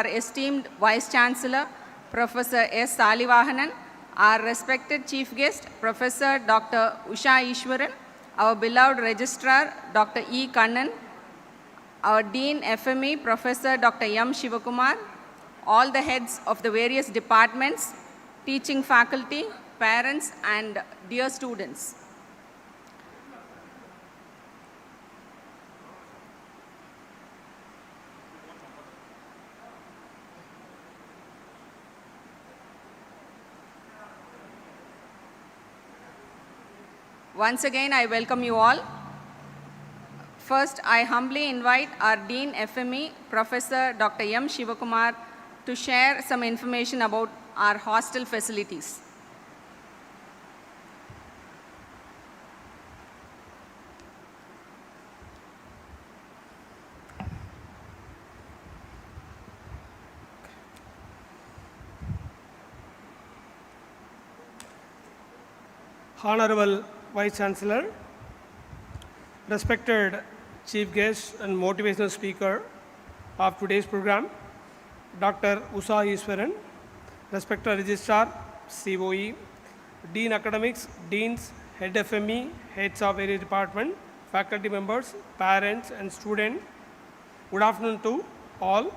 esteemed Vice Chancellor, Professor S. Salivahanan, our respected Chief Guest, Professor Dr. Usha Ishwaran, our beloved Registrar, Dr. E. Kannan, our Dean FME, Professor Dr. M. Shivakumar, all the heads of the various departments, teaching faculty, parents, and dear students. Once again, I welcome you all. First, I humbly invite our Dean FME, Professor Dr. M. Shivakumar, to share some information about our hostel facilities. Honorable Vice Chancellor, respected Chief Guest and motivational speaker of today's program, Dr. Usha Ishwaran, respected Registrar, COE, Dean Academics, Deans, Head FME, Heads of various department, faculty members, parents and students, good afternoon to all.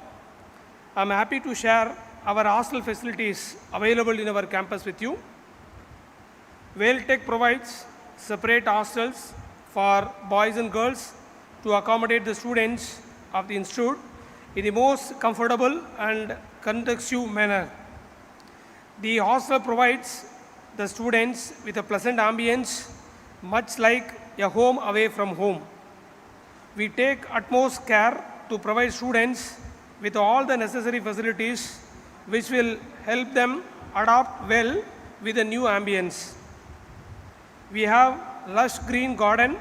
I am happy to share our hostel facilities available in our campus with you. Vailtech provides separate hostels for boys and girls to accommodate the students of the institute in the most comfortable and conducive manner. The hostel provides the students with a pleasant ambience, much like a home away from home. We take utmost care to provide students with all the necessary facilities which will help them adapt well with the new ambience. We have lush green garden,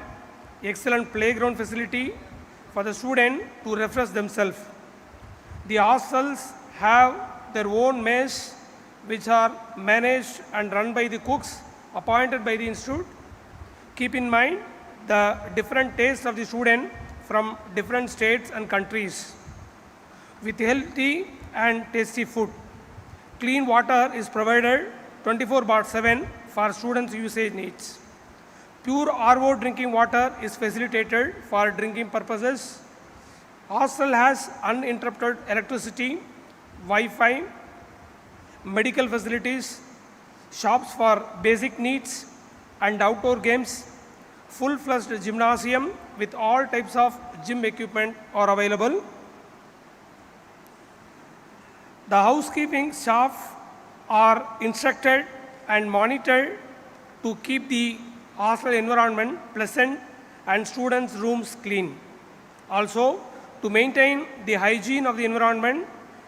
excellent playground facility for the student to refresh themselves. The hostels have their own mess which are managed and run by the cooks appointed by the institute. Keep in mind the different tastes of the student from different states and countries. With healthy and tasty food, clean water is provided 24/7 for students' usage needs. Pure RO drinking water is facilitated for drinking purposes. Hostel has uninterrupted electricity, Wi-Fi, medical facilities, shops for basic needs and outdoor games, full-fledged gymnasium with all types of gym equipment are available. The housekeeping staff are instructed and monitored to keep the hostel environment pleasant and students' rooms clean. Also, to maintain the hygiene of the environment,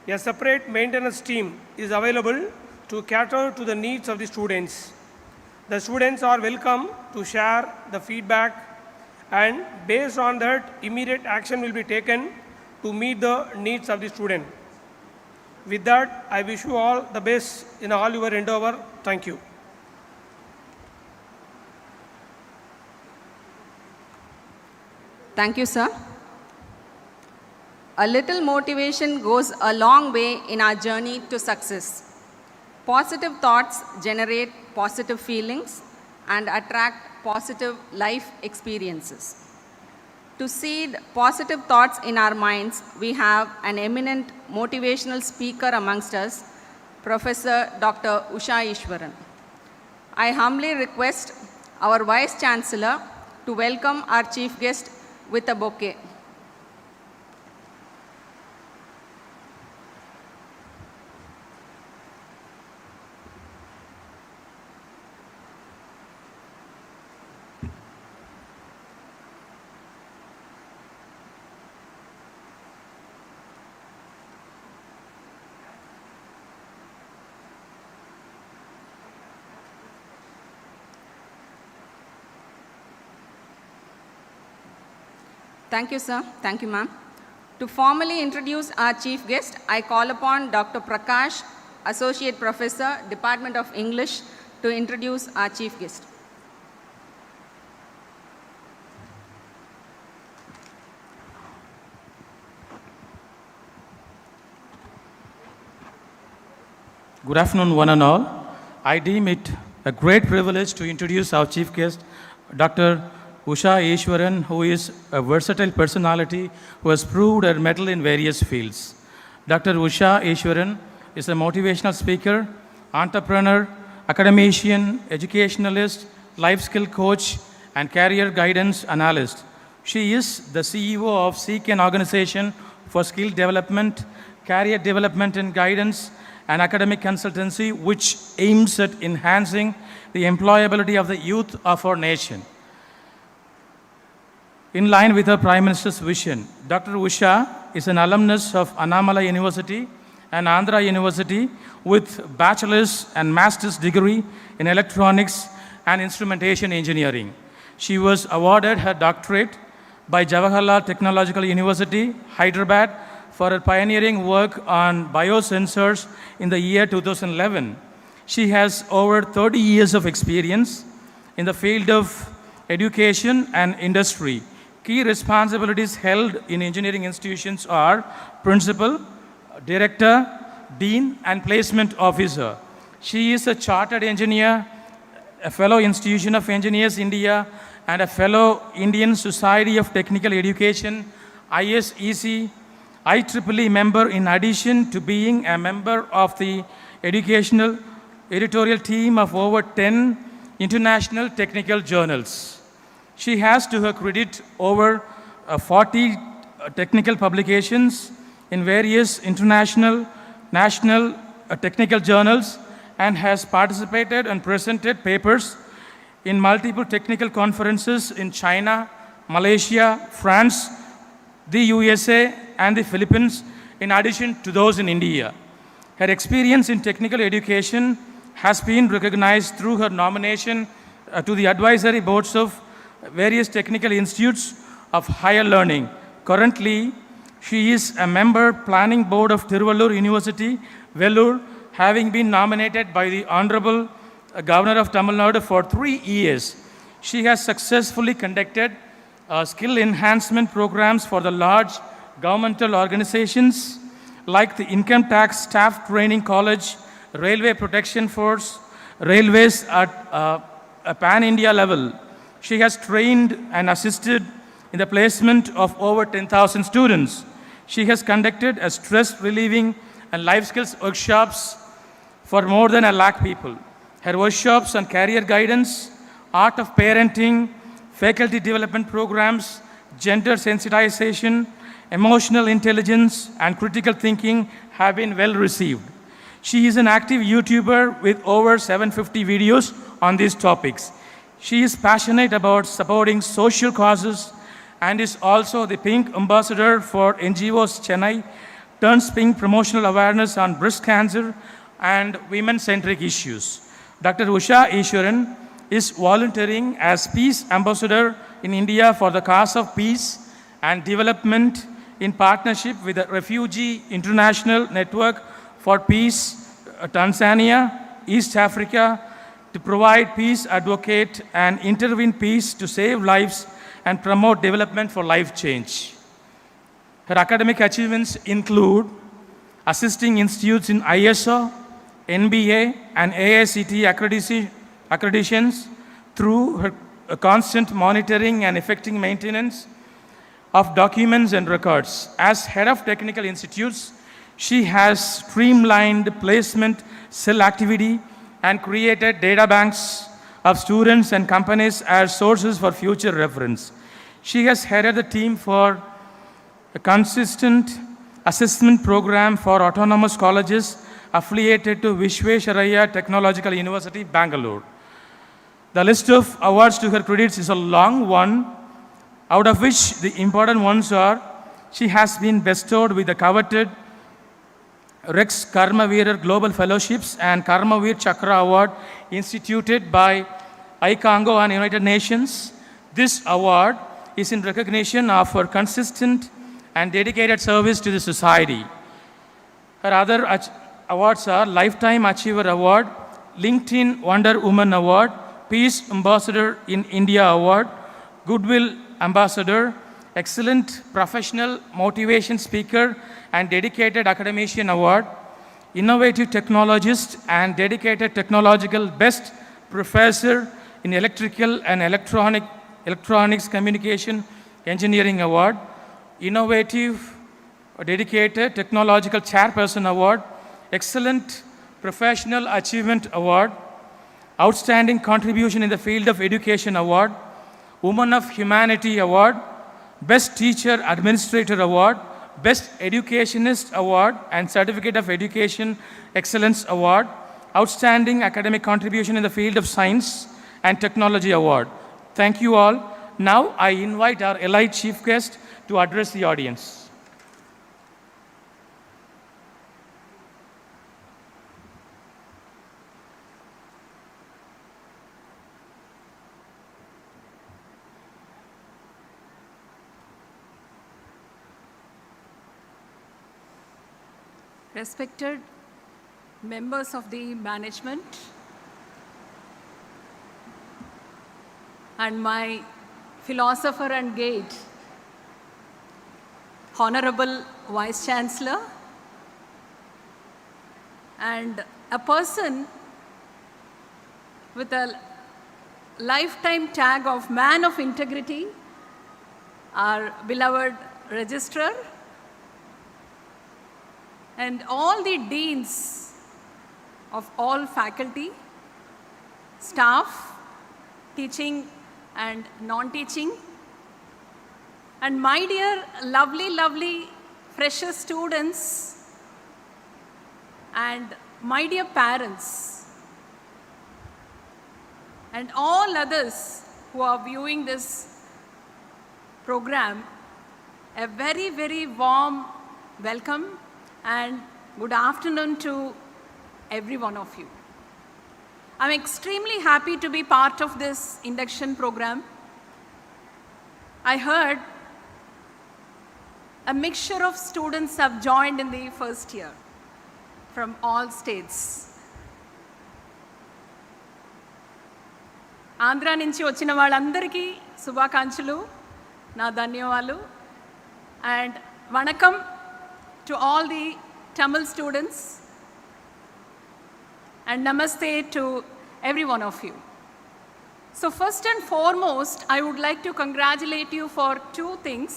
a separate maintenance team is available to cater to the needs of the students. The students are welcome to share the feedback, and based on that, immediate action will be taken to meet the needs of the student. With that, I wish you all the best in all your endeavor. Thank you. Thank you, sir. A little motivation goes a long way in our journey to success. Positive thoughts generate positive feelings and attract positive life experiences. To seed positive thoughts in our minds, we have an eminent motivational speaker amongst us, Professor Dr. Usha Ishwaran. I humbly request our Vice Chancellor to welcome our Chief Guest with a bouquet. Thank you, sir. Thank you, ma'am. To formally introduce our chief guest, I call upon Dr. Prakash, Associate Professor, Department of English, to introduce our chief guest. Good afternoon, one and all. I deem it a great privilege to introduce our chief guest, Dr. Usha Ishwaran, who is a versatile personality who has proved her mettle in various fields. Dr. Usha Ishwaran is a motivational speaker, entrepreneur, academician, educationalist, life skill coach, and career guidance analyst. She is the CEO of Seek, an organization for skill development, career development and guidance, and academic consultancy, which aims at enhancing the employability of the youth of our nation. In line with her Prime Minister's vision, Dr. Usha is an alumnus of Annamalai University and Andhra University with bachelor's and master's degree in electronics and instrumentation engineering. She was awarded her doctorate by Jawaharlal Technological University, Hyderabad, for her pioneering work on biosensors in the year 2011. She has over 30 years of experience in the field of education and industry. Key responsibilities held in engineering institutions are principal, director, dean, and placement officer. She is a chartered engineer, a fellow Institution of Engineers India, and a fellow Indian Society of Technical Education, ISEC, IEEE member, in addition to being a member of the educational editorial team of over 10 international technical journals. She has to her credit over 40 technical publications in various international, national technical journals, and has participated and presented papers in multiple technical conferences in China, Malaysia, France, the USA, and the Philippines, in addition to those in India. Her experience in technical education has been recognized through her nomination to the advisory boards of various technical institutes of higher learning. Currently, she is a member planning board of Tiruvallur University, Vellore, having been nominated by the Honorable Governor of Tamil Nadu for 3 years. She has successfully conducted skill enhancement programs for the large governmental organizations like the Income Tax Staff Training College, Railway Protection Force, railways at a pan-India level. She has trained and assisted in the placement of over 10,000 students. She has conducted a stress relieving and life skills workshops for more than 1 lakh people. Her workshops on career guidance, art of parenting, faculty development programs, gender sensitization, emotional intelligence, and critical thinking have been well received. She is an active YouTuber with over 750 videos on these topics. She is passionate about supporting social causes and is also the Pink Ambassador for NGOs Chennai, turns Pink promotional awareness on breast cancer and women-centric issues. Dr. Usha Ishwaran is volunteering as Peace Ambassador in India for the cause of peace and development in partnership with the Refugee International Network for Peace, Tanzania, East Africa, to provide peace, advocate, and intervene peace to save lives and promote development for life change. Her academic achievements include assisting institutes in ISO, NBA, and AICTE accreditations through her constant monitoring and effective maintenance of documents and records. As head of technical institutes, she has streamlined placement cell activity and created data banks of students and companies as sources for future reference. She has headed the team for a consistent assessment program for autonomous colleges affiliated to Visvesvaraya Technological University, Bangalore. The list of awards to her credits is a long one, out of which the important ones are: she has been bestowed with the coveted Rex Karmaveer Global Fellowships and Karmaveer Chakra Award instituted by ICONGO and United Nations. This award is in recognition of her consistent and dedicated service to the society. Her other awards are Lifetime Achiever Award, LinkedIn Wonder Woman Award, Peace Ambassador in India Award, Goodwill Ambassador, Excellent Professional Motivation Speaker and Dedicated Academician Award. innovative technologist and dedicated technological best professor in electrical and electronics communication engineering award, innovative dedicated technological chairperson award, excellent professional achievement award, outstanding contribution in the field of education award, woman of humanity award, best teacher administrator award, best educationist award and certificate of education excellence award, outstanding academic contribution in the field of science and technology award. Thank you all. Now I invite our elite chief guest to address the audience. Respected members of the management and my philosopher and guide, Honorable Vice Chancellor, and a person with a lifetime tag of man of integrity, our beloved registrar, and all the deans of all faculty, staff, teaching and non-teaching, and my dear lovely freshers students, and my dear parents, and all others who are viewing this program, a very warm welcome and good afternoon to every one of you. I'm extremely happy to be part of this induction program. I heard a mixture of students have joined in the first year from all states. Andhra nunchi vachina vallandariki శుభాకాంక్షలు, నా ధన్యవాదాలు, and vanakkam to all the Tamil students, and namaste to every one of you. So first and foremost, I would like to congratulate you for two things.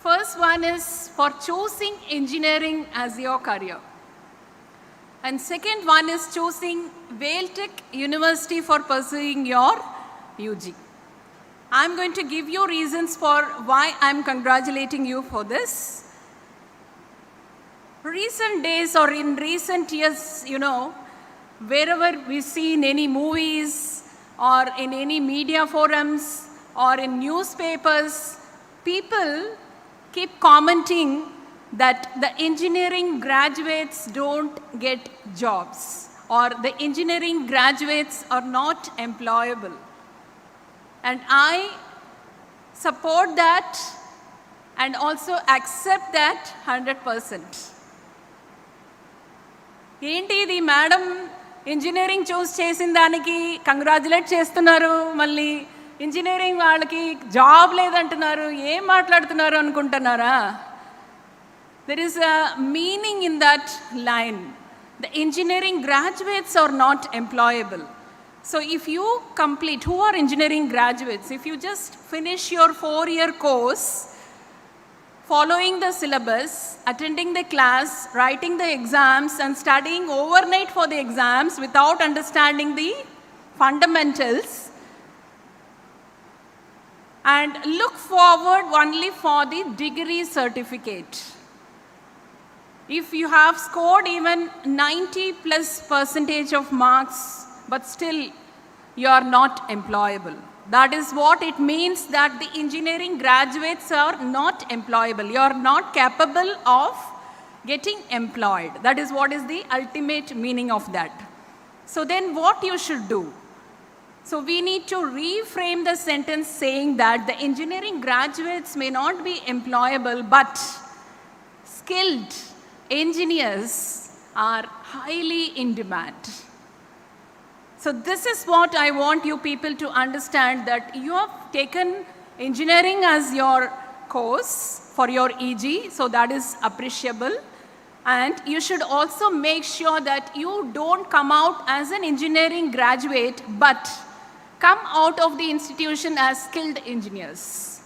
First one is for choosing engineering as your career. And second one is choosing Vailtech University for pursuing your UG. I'm going to give you reasons for why I'm congratulating you for this. Recent days or in recent years, wherever we see in any movies or in any media forums or in newspapers, people keep commenting that the engineering graduates don't get jobs or the engineering graduates are not employable. And I support that and also accept that 100%. ఏంటి ఇది madam engineering చూస్ చేసిన దానికి congratulate చేస్తున్నారు, మళ్ళీ engineering వాళ్ళకి job లేదంటున్నారు, ఏం మాట్లాడుతున్నారు అనుకుంటున్నారా? There is a meaning in that line. The engineering graduates are not employable. So if you complete, who are engineering graduates, if you just finish your 4-year course, following the syllabus, attending the class, writing the exams and studying overnight for the exams without understanding the fundamentals, and look forward only for the degree certificate. If you have scored even 90+% of marks, but still you are not employable. That is what it means that the engineering graduates are not employable. You are not capable of getting employed. That is what is the ultimate meaning of that. So then what you should do? So we need to reframe the sentence saying that the engineering graduates may not be employable, but skilled engineers are highly in demand. So this is what I want you people to understand, that you have taken engineering as your course for your EG, so that is appreciable. And you should also make sure that you don't come out as an engineering graduate, but come out of the institution as skilled engineers.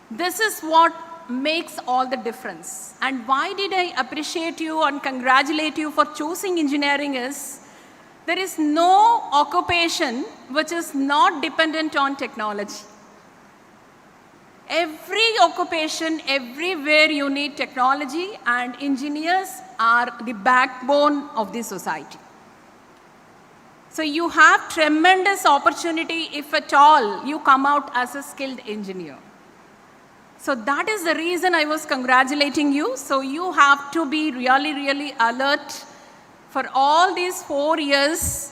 This is what makes all the difference. And why did I appreciate you and congratulate you for choosing engineering is, there is no occupation which is not dependent on technology. Every occupation, everywhere you need technology, and engineers are the backbone of the society. So you have tremendous opportunity if at all you come out as a skilled engineer. So that is the reason I was congratulating you. So you have to be really, really alert for all these 4 years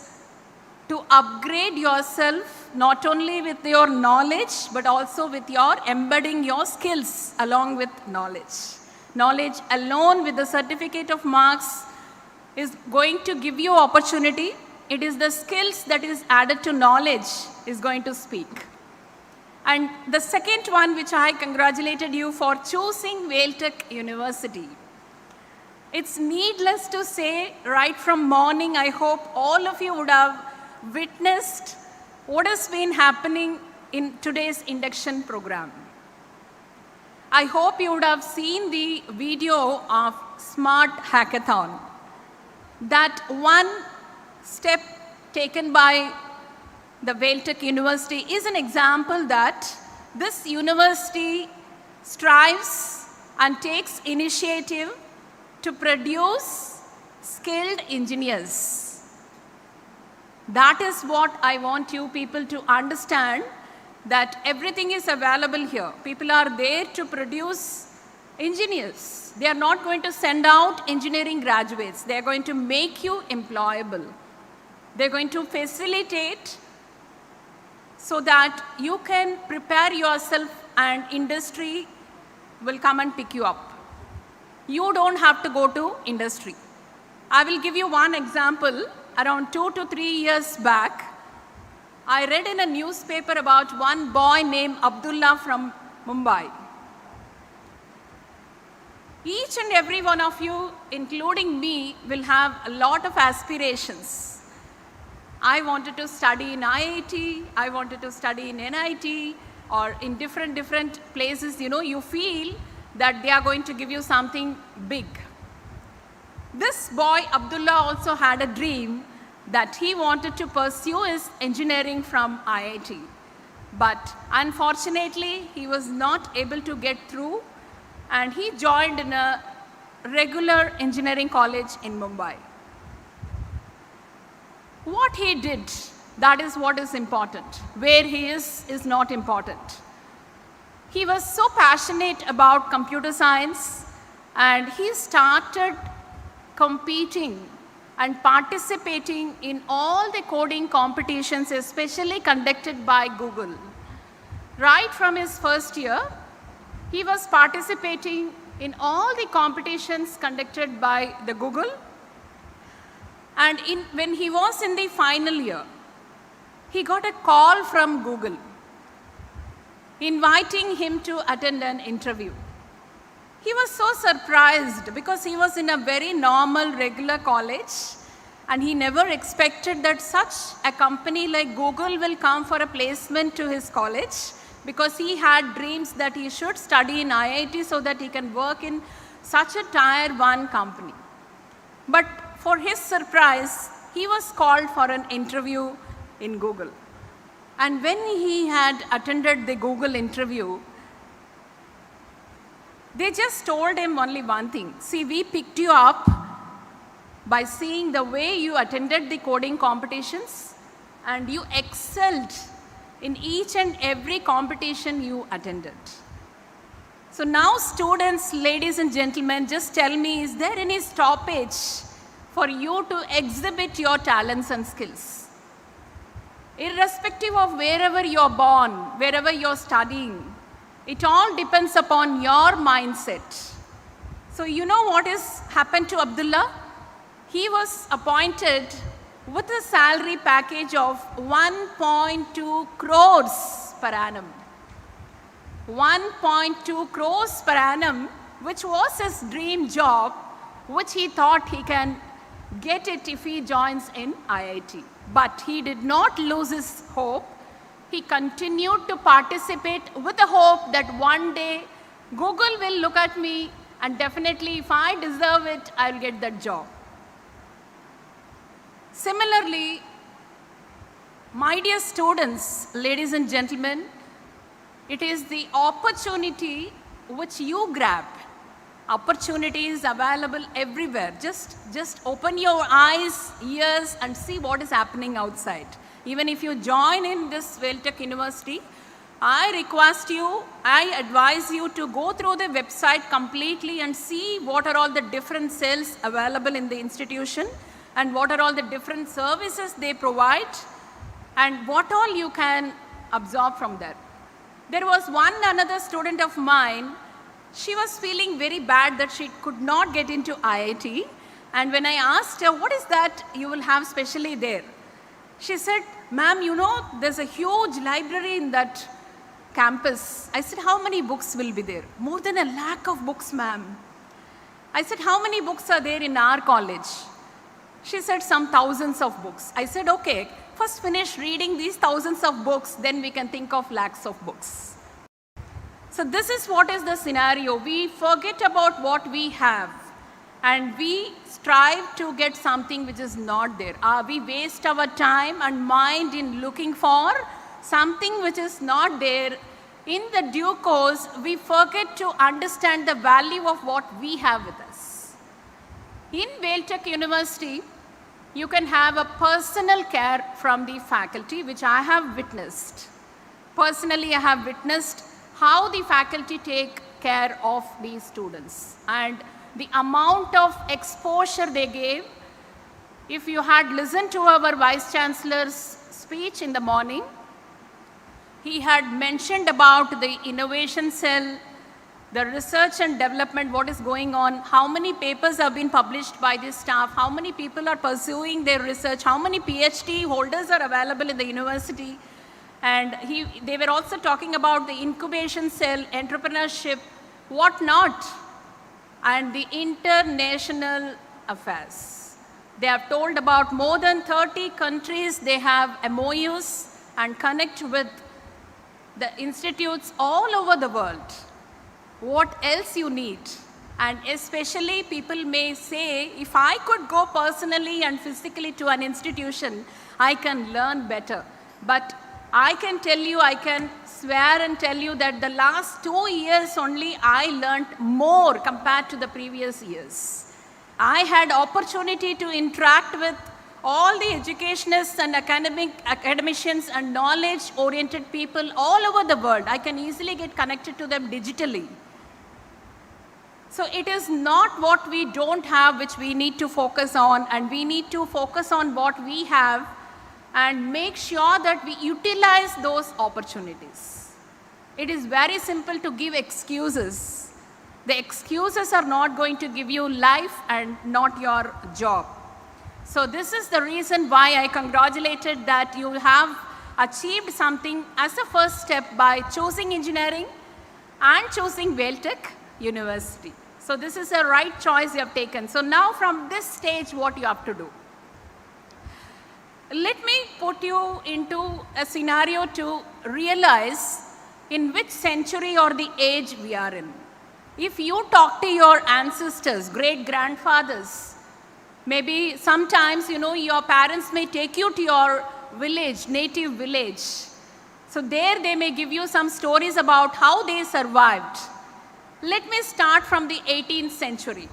to upgrade yourself, not only with your knowledge, but also with your embedding your skills along with knowledge. Knowledge alone with the certificate of marks is going to give you opportunity. It is the skills that is added to knowledge is going to speak. And the second one, which I congratulated you for choosing Vailtech University. It's needless to say, right from morning, I hope all of you would have witnessed what has been happening in today's induction program. I hope you would have seen the video of Smart Hackathon. That one step taken by the Vailtech University is an example that this university strives and takes initiative to produce skilled engineers. That is what I want you people to understand, that everything is available here. People are there to produce engineers. They are not going to send out engineering graduates. They are going to make you employable. They are going to facilitate so that you can prepare yourself and industry will come and pick you up. You don't have to go to industry. I will give you one example. Around 2 to 3 years back, I read in a newspaper about one boy named Abdullah from Mumbai. Each and every one of you, including me, will have a lot of aspirations. I wanted to study in IIT, I wanted to study in NIT, or in different places. You feel that they are going to give you something big. This boy, Abdullah, also had a dream that he wanted to pursue his engineering from IIT. But unfortunately, he was not able to get through, and he joined in a regular engineering college in Mumbai. What he did, that is what is important. Where he is not important. He was so passionate about computer science, and he started competing and participating in all the coding competitions, especially conducted by Google. Right from his first year, he was participating in all the competitions conducted by the Google. And when he was in the final year, he got a call from Google inviting him to attend an interview. He was so surprised because he was in a very normal, regular college, and he never expected that such a company like Google will come for a placement to his college, because he had dreams that he should study in IIT so that he can work in such a tier 1 company. But for his surprise, he was called for an interview in Google. And when he had attended the Google interview, they just told him only one thing. See, we picked you up by seeing the way you attended the coding competitions, and you excelled in each and every competition you attended. So now, students, ladies and gentlemen, just tell me, is there any stoppage for you to exhibit your talents and skills? Irrespective of wherever you're born, wherever you're studying, it all depends upon your mindset. So you know what has happened to Abdullah? He was appointed with a salary package of 1.2 crores per annum. 1.2 crores per annum which was his dream job, which he thought he can get it if he joins in IIT. But he did not lose his hope. He continued to participate with the hope that one day Google will look at me and definitely if I deserve it, I'll get that job. Similarly, my dear students, ladies and gentlemen, it is the opportunity which you grab. Opportunity is available everywhere. Just open your eyes, ears, and see what is happening outside. Even if you join in this WailTech University, I request you, I advise you to go through the website completely and see what are all the different cells available in the institution and what are all the different services they provide and what all you can absorb from there. There was another student of mine. She was feeling very bad that she could not get into IIT. And when I asked her, what is that you will have specially there? She said, ma'am, you know, there's a huge library in that campus. I said, how many books will be there? More than 1 lakh of books, ma'am. I said, how many books are there in our college? She said, some thousands of books. I said, okay, first finish reading these thousands of books, then we can think of lakhs of books. So this is what is the scenario. We forget about what we have and we strive to get something which is not there. We waste our time and mind in looking for something which is not there. In the due course, we forget to understand the value of what we have with us. In WailTech University, you can have a personal care from the faculty, which I have witnessed. Personally, I have witnessed how the faculty take care of these students and the amount of exposure they gave. If you had listened to our Vice Chancellor's speech in the morning, he had mentioned about the innovation cell, the research and development, what is going on, how many papers have been published by this staff, how many people are pursuing their research, how many PhD holders are available in the university. And they were also talking about the incubation cell, entrepreneurship, what not, and the international affairs. They have told about more than 30 countries they have MOUs and connect with the institutes all over the world. What else you need? And especially people may say, if I could go personally and physically to an institution, I can learn better. But I can tell you, I can swear and tell you that the last 2 years only I learned more compared to the previous years. I had opportunity to interact with all the educationists and academicians and knowledge-oriented people all over the world. I can easily get connected to them digitally. So it is not what we don't have which we need to focus on, and we need to focus on what we have and make sure that we utilize those opportunities. It is very simple to give excuses. The excuses are not going to give you life and not your job. So this is the reason why I congratulated that you have achieved something as a first step by choosing engineering and choosing WailTech University. So this is a right choice you have taken. So now from this stage, what you have to do? Let me put you into a scenario to realize in which century or the age we are in. If you talk to your ancestors, great-grandfathers, maybe sometimes, your parents may take you to your village, native village. So there they may give you some stories about how they survived. Let me start from the 18th century.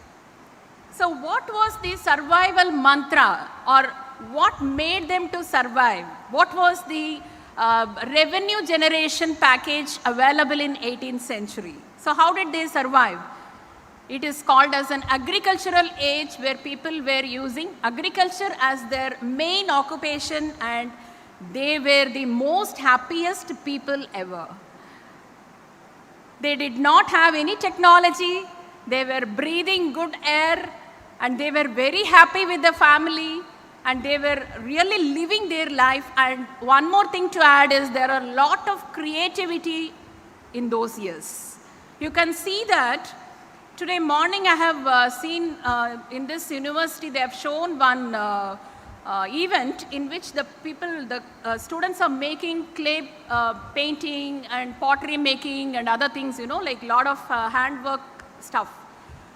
So what was the survival mantra, or what made them to survive? What was the revenue generation package available in 18th century? So how did they survive? It is called as an agricultural age, where people were using agriculture as their main occupation, and they were the most happiest people ever. They did not have any technology. They were breathing good air, and they were very happy with the family, and they were really living their life. And one more thing to add is there are a lot of creativity in those years. You can see that Today morning I have seen in this university, they have shown one event in which the students are making clay painting and pottery making and other things, like a lot of handwork stuff.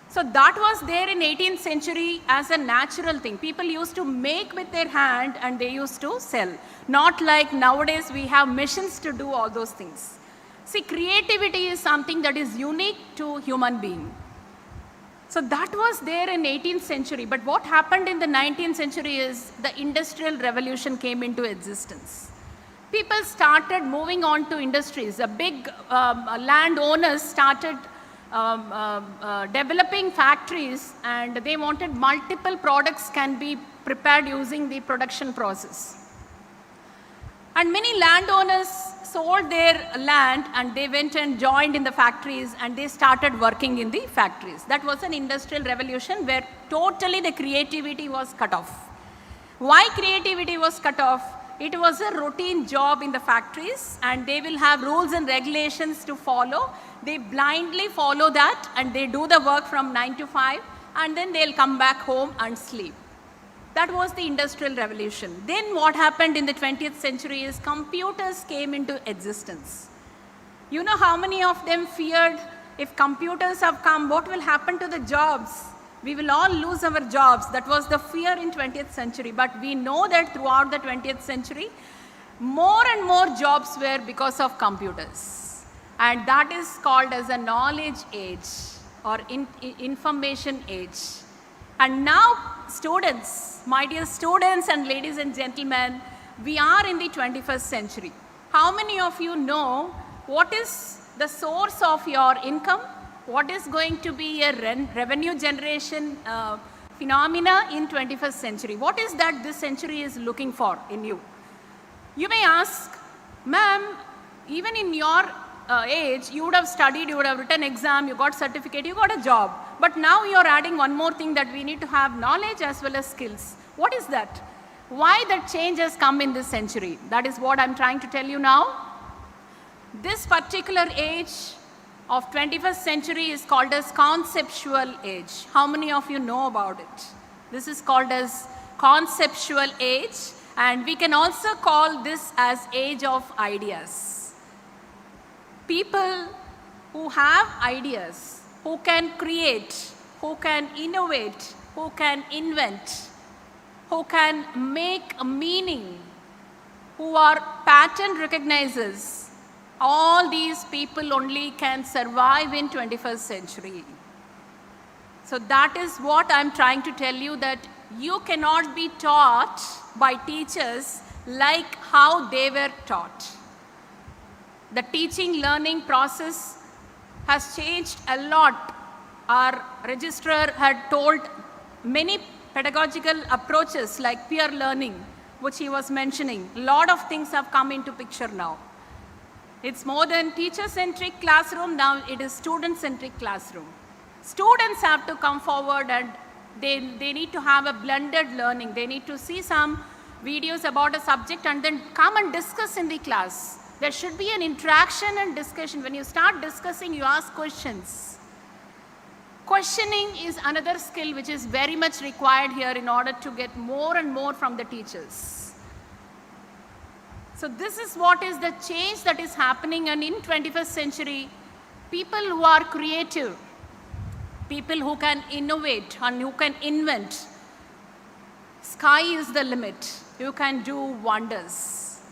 So that was there in 18th century as a natural thing. People used to make with their hand and they used to sell. Not like nowadays we have machines to do all those things. See, creativity is something that is unique to human being. So that was there in 18th century. But what happened in the 19th century is the Industrial Revolution came into existence. People started moving on to industries. The big landowners started developing factories, and they wanted multiple products can be prepared using the production process. And many landowners sold their land and they went and joined in the factories and they started working in the factories. That was an industrial revolution where totally the creativity was cut off. Why creativity was cut off? It was a routine job in the factories and they will have rules and regulations to follow. They blindly follow that and they do the work from 9 to 5 and then they'll come back home and sleep. That was the Industrial Revolution. Then what happened in the 20th century is computers came into existence. You know how many of them feared if computers have come, what will happen to the jobs? We will all lose our jobs. That was the fear in 20th century. But we know that throughout the 20th century, more and more jobs were because of computers. And that is called as a knowledge age or information age. And now students, my dear students and ladies and gentlemen, we are in the 21st century. How many of you know what is the source of your income? What is going to be a revenue generation phenomena in 21st century? What is that this century is looking for in you? You may ask, ma'am, even in your age, you would have studied, you would have written exam, you got certificate, you got a job. But now you're adding one more thing that we need to have knowledge as well as skills. What is that? Why that change has come in this century? That is what I'm trying to tell you now. This particular age of 21st century is called as conceptual age. How many of you know about it? This is called as conceptual age, and we can also call this as age of ideas. People who have ideas, who can create, who can innovate, who can invent, who can make a meaning, who are pattern recognizers, all these people only can survive in 21st century. So that is what I'm trying to tell you, that you cannot be taught by teachers like how they were taught. The teaching learning process has changed a lot. Our registrar had told many pedagogical approaches like peer learning, which he was mentioning. A lot of things have come into picture now. It's more than teacher-centric classroom, now it is student-centric classroom. Students have to come forward and they need to have a blended learning. They need to see some videos about a subject and then come and discuss in the class. There should be an interaction and discussion. When you start discussing, you ask questions. Questioning is another skill which is very much required here in order to get more and more from the teachers. So this is what is the change that is happening, and in 21st century, people who are creative, people who can innovate and who can invent, sky is the limit. You can do wonders.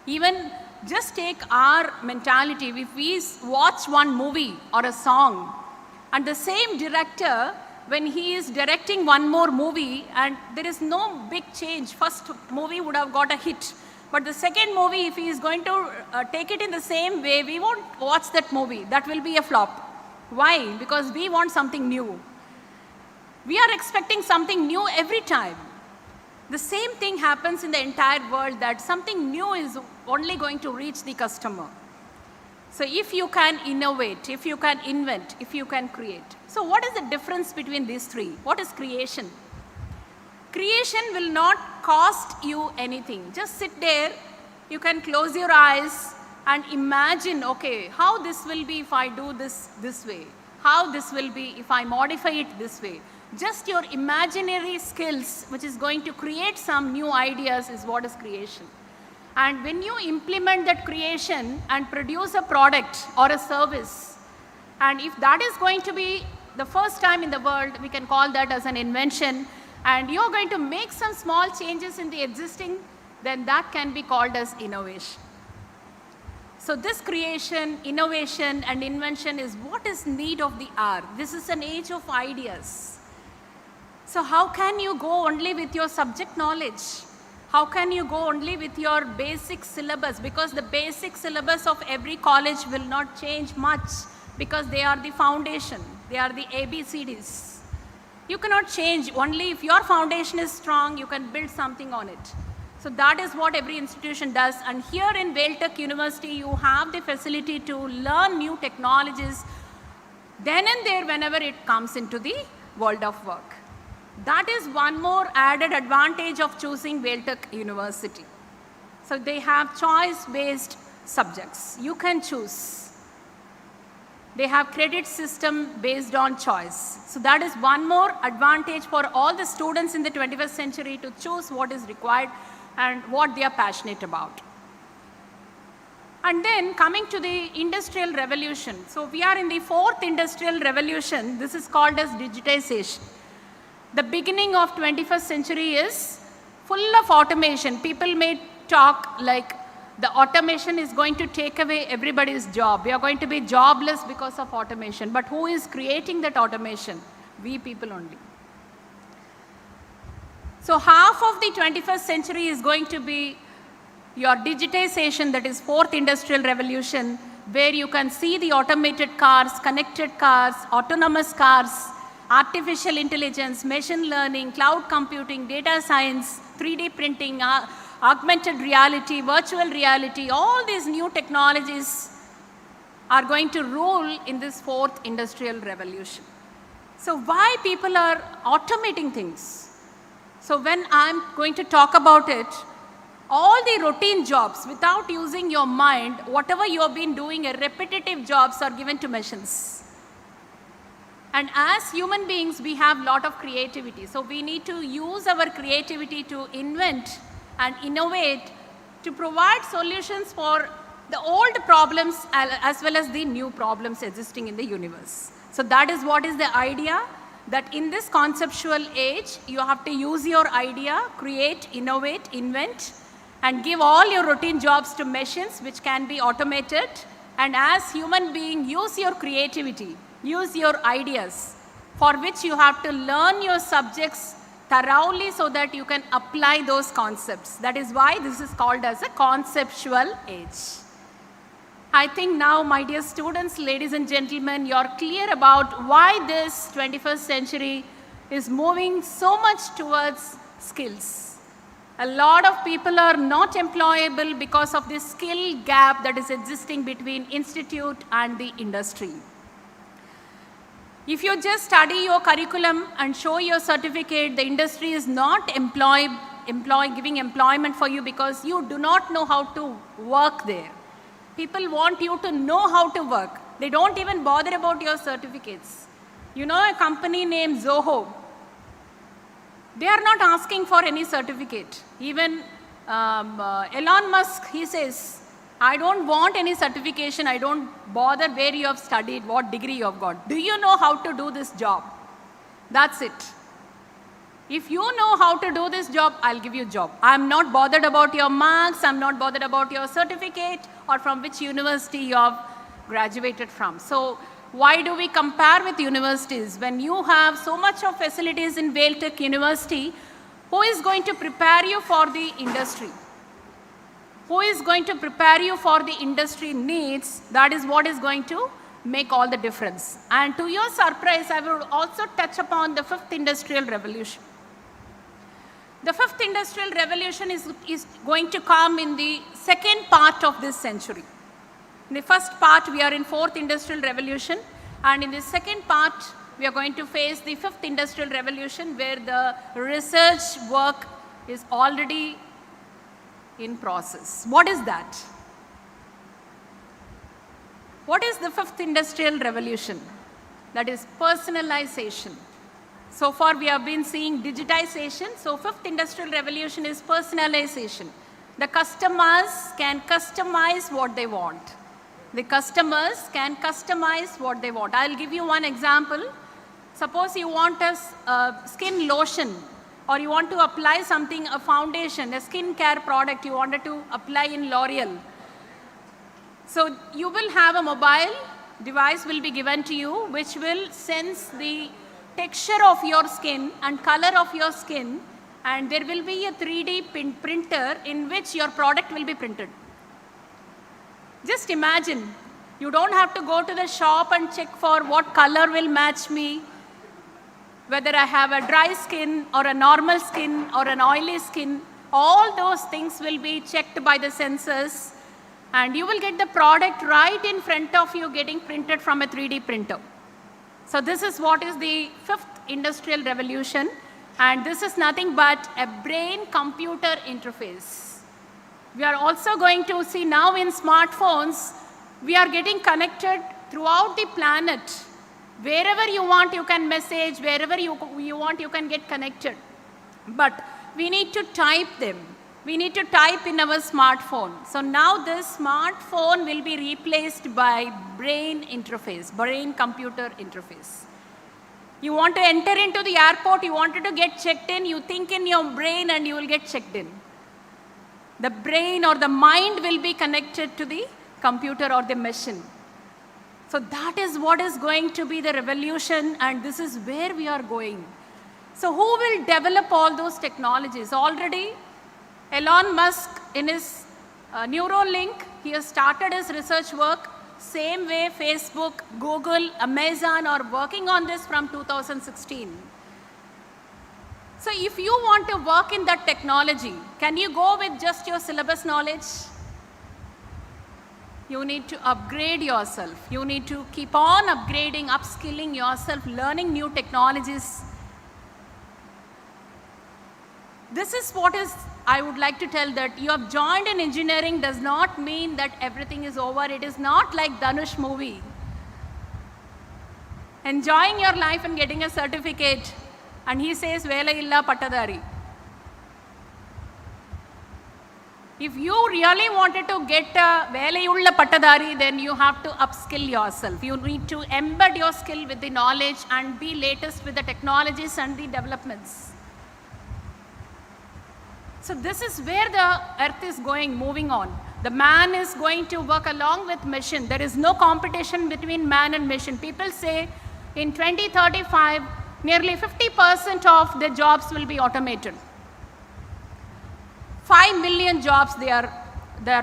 Even just take our mentality. If we watch one movie or a song, and the same director, when he is directing one more movie, and there is no big change, first movie would have got a hit. But the second movie, if he is going to take it in the same way, we won't watch that movie. That will be a flop. Why? Because we want something new. We are expecting something new every time. The same thing happens in the entire world, that something new is only going to reach the customer. So if you can innovate, if you can invent, if you can create. So what is the difference between these three? What is creation? Creation will not cost you anything. Just sit there, you can close your eyes and imagine, okay, how this will be if I do this way? how this will be if I modify it this way. Just your imaginary skills, which is going to create some new ideas, is what is creation. And when you implement that creation and produce a product or a service, and if that is going to be the first time in the world, we can call that as an invention, and you're going to make some small changes in the existing, then that can be called as innovation. So this creation, innovation, and invention is what is need of the hour. This is an age of ideas. So how can you go only with your subject knowledge? How can you go only with your basic syllabus? Because the basic syllabus of every college will not change much, because they are the foundation. They are the ABCDs. You cannot change. Only if your foundation is strong, you can build something on it. So that is what every institution does. And here in Vailtech University, you have the facility to learn new technologies then and there whenever it comes into the world of work. That is one more added advantage of choosing Vailtech University. So they have choice-based subjects. You can choose. They have credit system based on choice. So that is one more advantage for all the students in the 21st century to choose what is required and what they are passionate about. And then coming to the industrial revolution. So we are in the 4th industrial revolution. This is called as digitization. The beginning of 21st century is full of automation. People may talk like the automation is going to take away everybody's job. We are going to be jobless because of automation. But who is creating that automation? We people only. So half of the 21st century is going to be your digitization, that is 4th industrial revolution, where you can see the automated cars, connected cars, autonomous cars, artificial intelligence, machine learning, cloud computing, data science, 3D printing, augmented reality, virtual reality, all these new technologies are going to rule in this 4th industrial revolution. So why people are automating things? So when I'm going to talk about it, all the routine jobs without using your mind, whatever you have been doing, repetitive jobs are given to machines. And as human beings, we have a lot of creativity. So we need to use our creativity to invent and innovate to provide solutions for the old problems as well as the new problems existing in the universe. So that is what is the idea, that in this conceptual age, you have to use your idea, create, innovate, invent, and give all your routine jobs to machines which can be automated. And as human being, use your creativity, use your ideas, for which you have to learn your subjects thoroughly so that you can apply those concepts. That is why this is called as a conceptual age. I think now, my dear students, ladies and gentlemen, you are clear about why this 21st century is moving so much towards skills. A lot of people are not employable because of this skill gap that is existing between institute and the industry. If you just study your curriculum and show your certificate, the industry is not giving employment for you because you do not know how to work there. People want you to know how to work. They don't even bother about your certificates. You know a company named Zoho? They are not asking for any certificate. Even Elon Musk, he says, I don't want any certification. I don't bother where you have studied, what degree you have got. Do you know how to do this job? That's it. If you know how to do this job, I'll give you a job. I'm not bothered about your marks. I'm not bothered about your certificate or from which university you have graduated from. So why do we compare with universities? When you have so much of facilities in Vailtech University, who is going to prepare you for the industry? Who is going to prepare you for the industry needs? That is what is going to make all the difference. And to your surprise, I will also touch upon the 5th industrial revolution. The 5th industrial revolution is going to come in the second part of this century. In the first part, we are in 4th industrial revolution, and in the second part, we are going to face the 5th industrial revolution, where the research work is already in process. What is that? What is the 5th industrial revolution? that is personalization. So far we have been seeing digitization, so fifth industrial revolution is personalization. The customers can customize what they want. The customers can customize what they want. I'll give you one example. Suppose you want a skin lotion, or you want to apply something, a foundation, a skin care product you wanted to apply in L'Oreal. So you will have a mobile device will be given to you which will sense the texture of your skin and color of your skin, and there will be a 3D printer in which your product will be printed. Just imagine, you don't have to go to the shop and check for what color will match me, whether I have a dry skin or a normal skin or an oily skin. All those things will be checked by the sensors, and you will get the product right in front of you getting printed from a 3D printer. So this is what is the fifth industrial revolution, and this is nothing but a brain-computer interface. We are also going to see now in smartphones, we are getting connected throughout the planet. Wherever you want, you can message. Wherever you want, you can get connected. But we need to type them. We need to type in our smartphone. So now this smartphone will be replaced by brain interface, brain-computer interface. You want to enter into the airport, you wanted to get checked in, you think in your brain and you will get checked in. The brain or the mind will be connected to the computer or the machine. So that is what is going to be the revolution, and this is where we are going. So who will develop all those technologies? Already Elon Musk in his Neuralink, he has started his research work. Same way Facebook, Google, Amazon are working on this from 2016. So if you want to work in that technology, can you go with just your syllabus knowledge? You need to upgrade yourself. You need to keep on upgrading, upskilling yourself, learning new technologies. This is what I would like to tell, that you have joined in engineering does not mean that everything is over. It is not like Dhanush movie. Enjoying your life and getting a certificate, and he says, Vela illa pattadari. If you really wanted to get a Velayulla Pattadari, then you have to upskill yourself. You need to embed your skill with the knowledge and be latest with the technologies and the developments. So this is where the earth is going, moving on. The man is going to work along with machine. There is no competition between man and machine. People say in 2035, nearly 50% of the jobs will be automated. 5 million jobs they are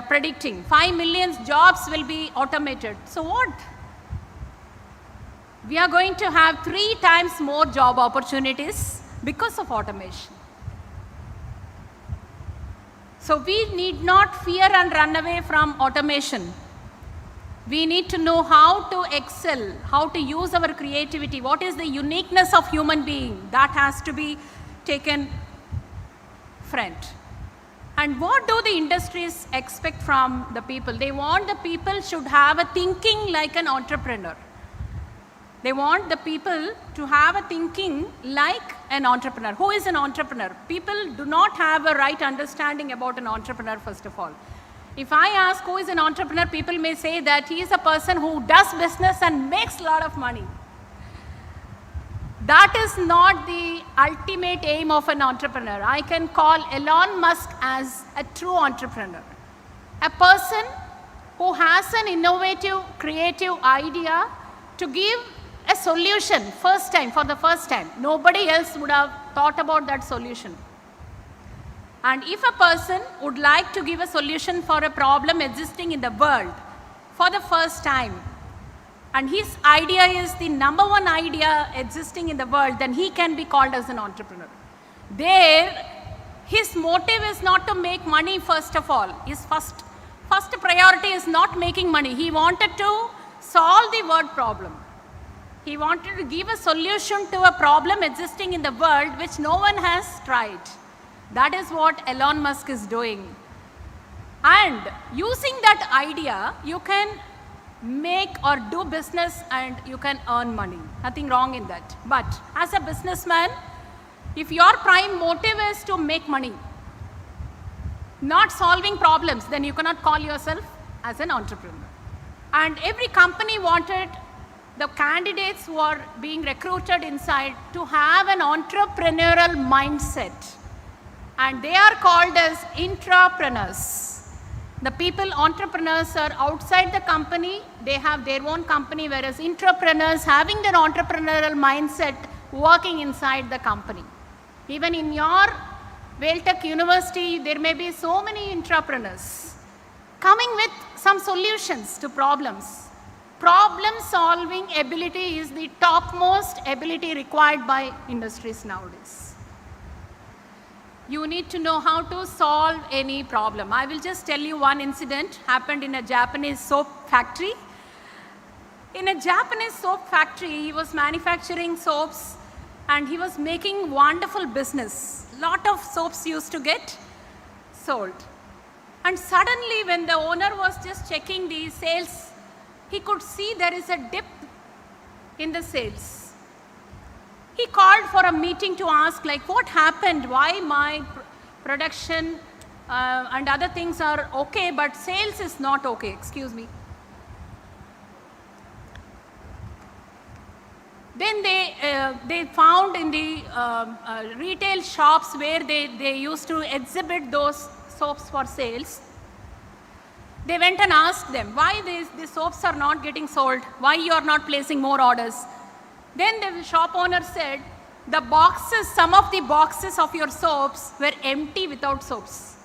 predicting. 5 million jobs will be automated. So what? We are going to have 3 times more job opportunities because of automation. So we need not fear and run away from automation. We need to know how to excel, how to use our creativity. What is the uniqueness of human being? That has to be taken front. And what do the industries expect from the people? They want the people should have a thinking like an entrepreneur. They want the people to have a thinking like an entrepreneur. Who is an entrepreneur? People do not have a right understanding about an entrepreneur, first of all. If I ask who is an entrepreneur, people may say that he is a person who does business and makes a lot of money. That is not the ultimate aim of an entrepreneur. I can call Elon Musk as a true entrepreneur. A person who has an innovative, creative idea to give a solution for the first time. Nobody else would have thought about that solution. And if a person would like to give a solution for a problem existing in the world for the first time, and his idea is the number one idea existing in the world, then he can be called as an entrepreneur. There, his motive is not to make money, first of all. His first priority is not making money. He wanted to solve the world problem. He wanted to give a solution to a problem existing in the world which no one has tried. That is what Elon Musk is doing. And using that idea, you can make or do business and you can earn money. Nothing wrong in that. But as a businessman, if your prime motive is to make money, not solving problems, then you cannot call yourself as an entrepreneur. And every company wanted the candidates who are being recruited inside to have an entrepreneurial mindset. And they are called as intrapreneurs. The people, entrepreneurs, are outside the company, they have their own company, whereas intrapreneurs having their entrepreneurial mindset working inside the company. Even in your Vailtech University, there may be so many intrapreneurs coming with some solutions to problems. Problem solving ability is the topmost ability required by industries nowadays. You need to know how to solve any problem. I will just tell you one incident happened in a Japanese soap factory. In a Japanese soap factory, he was manufacturing soaps and he was making wonderful business. Lot of soaps used to get sold. And suddenly when the owner was just checking the sales, he could see there is a dip in the sales. He called for a meeting to ask like what happened, why my production and other things are okay but sales is not okay, excuse me. Then they found in the retail shops where they used to exhibit those soaps for sales. They went and asked them why these soaps are not getting sold, why you are not placing more orders. Then the shop owner said, the boxes, some of the boxes of your soaps were empty without soaps.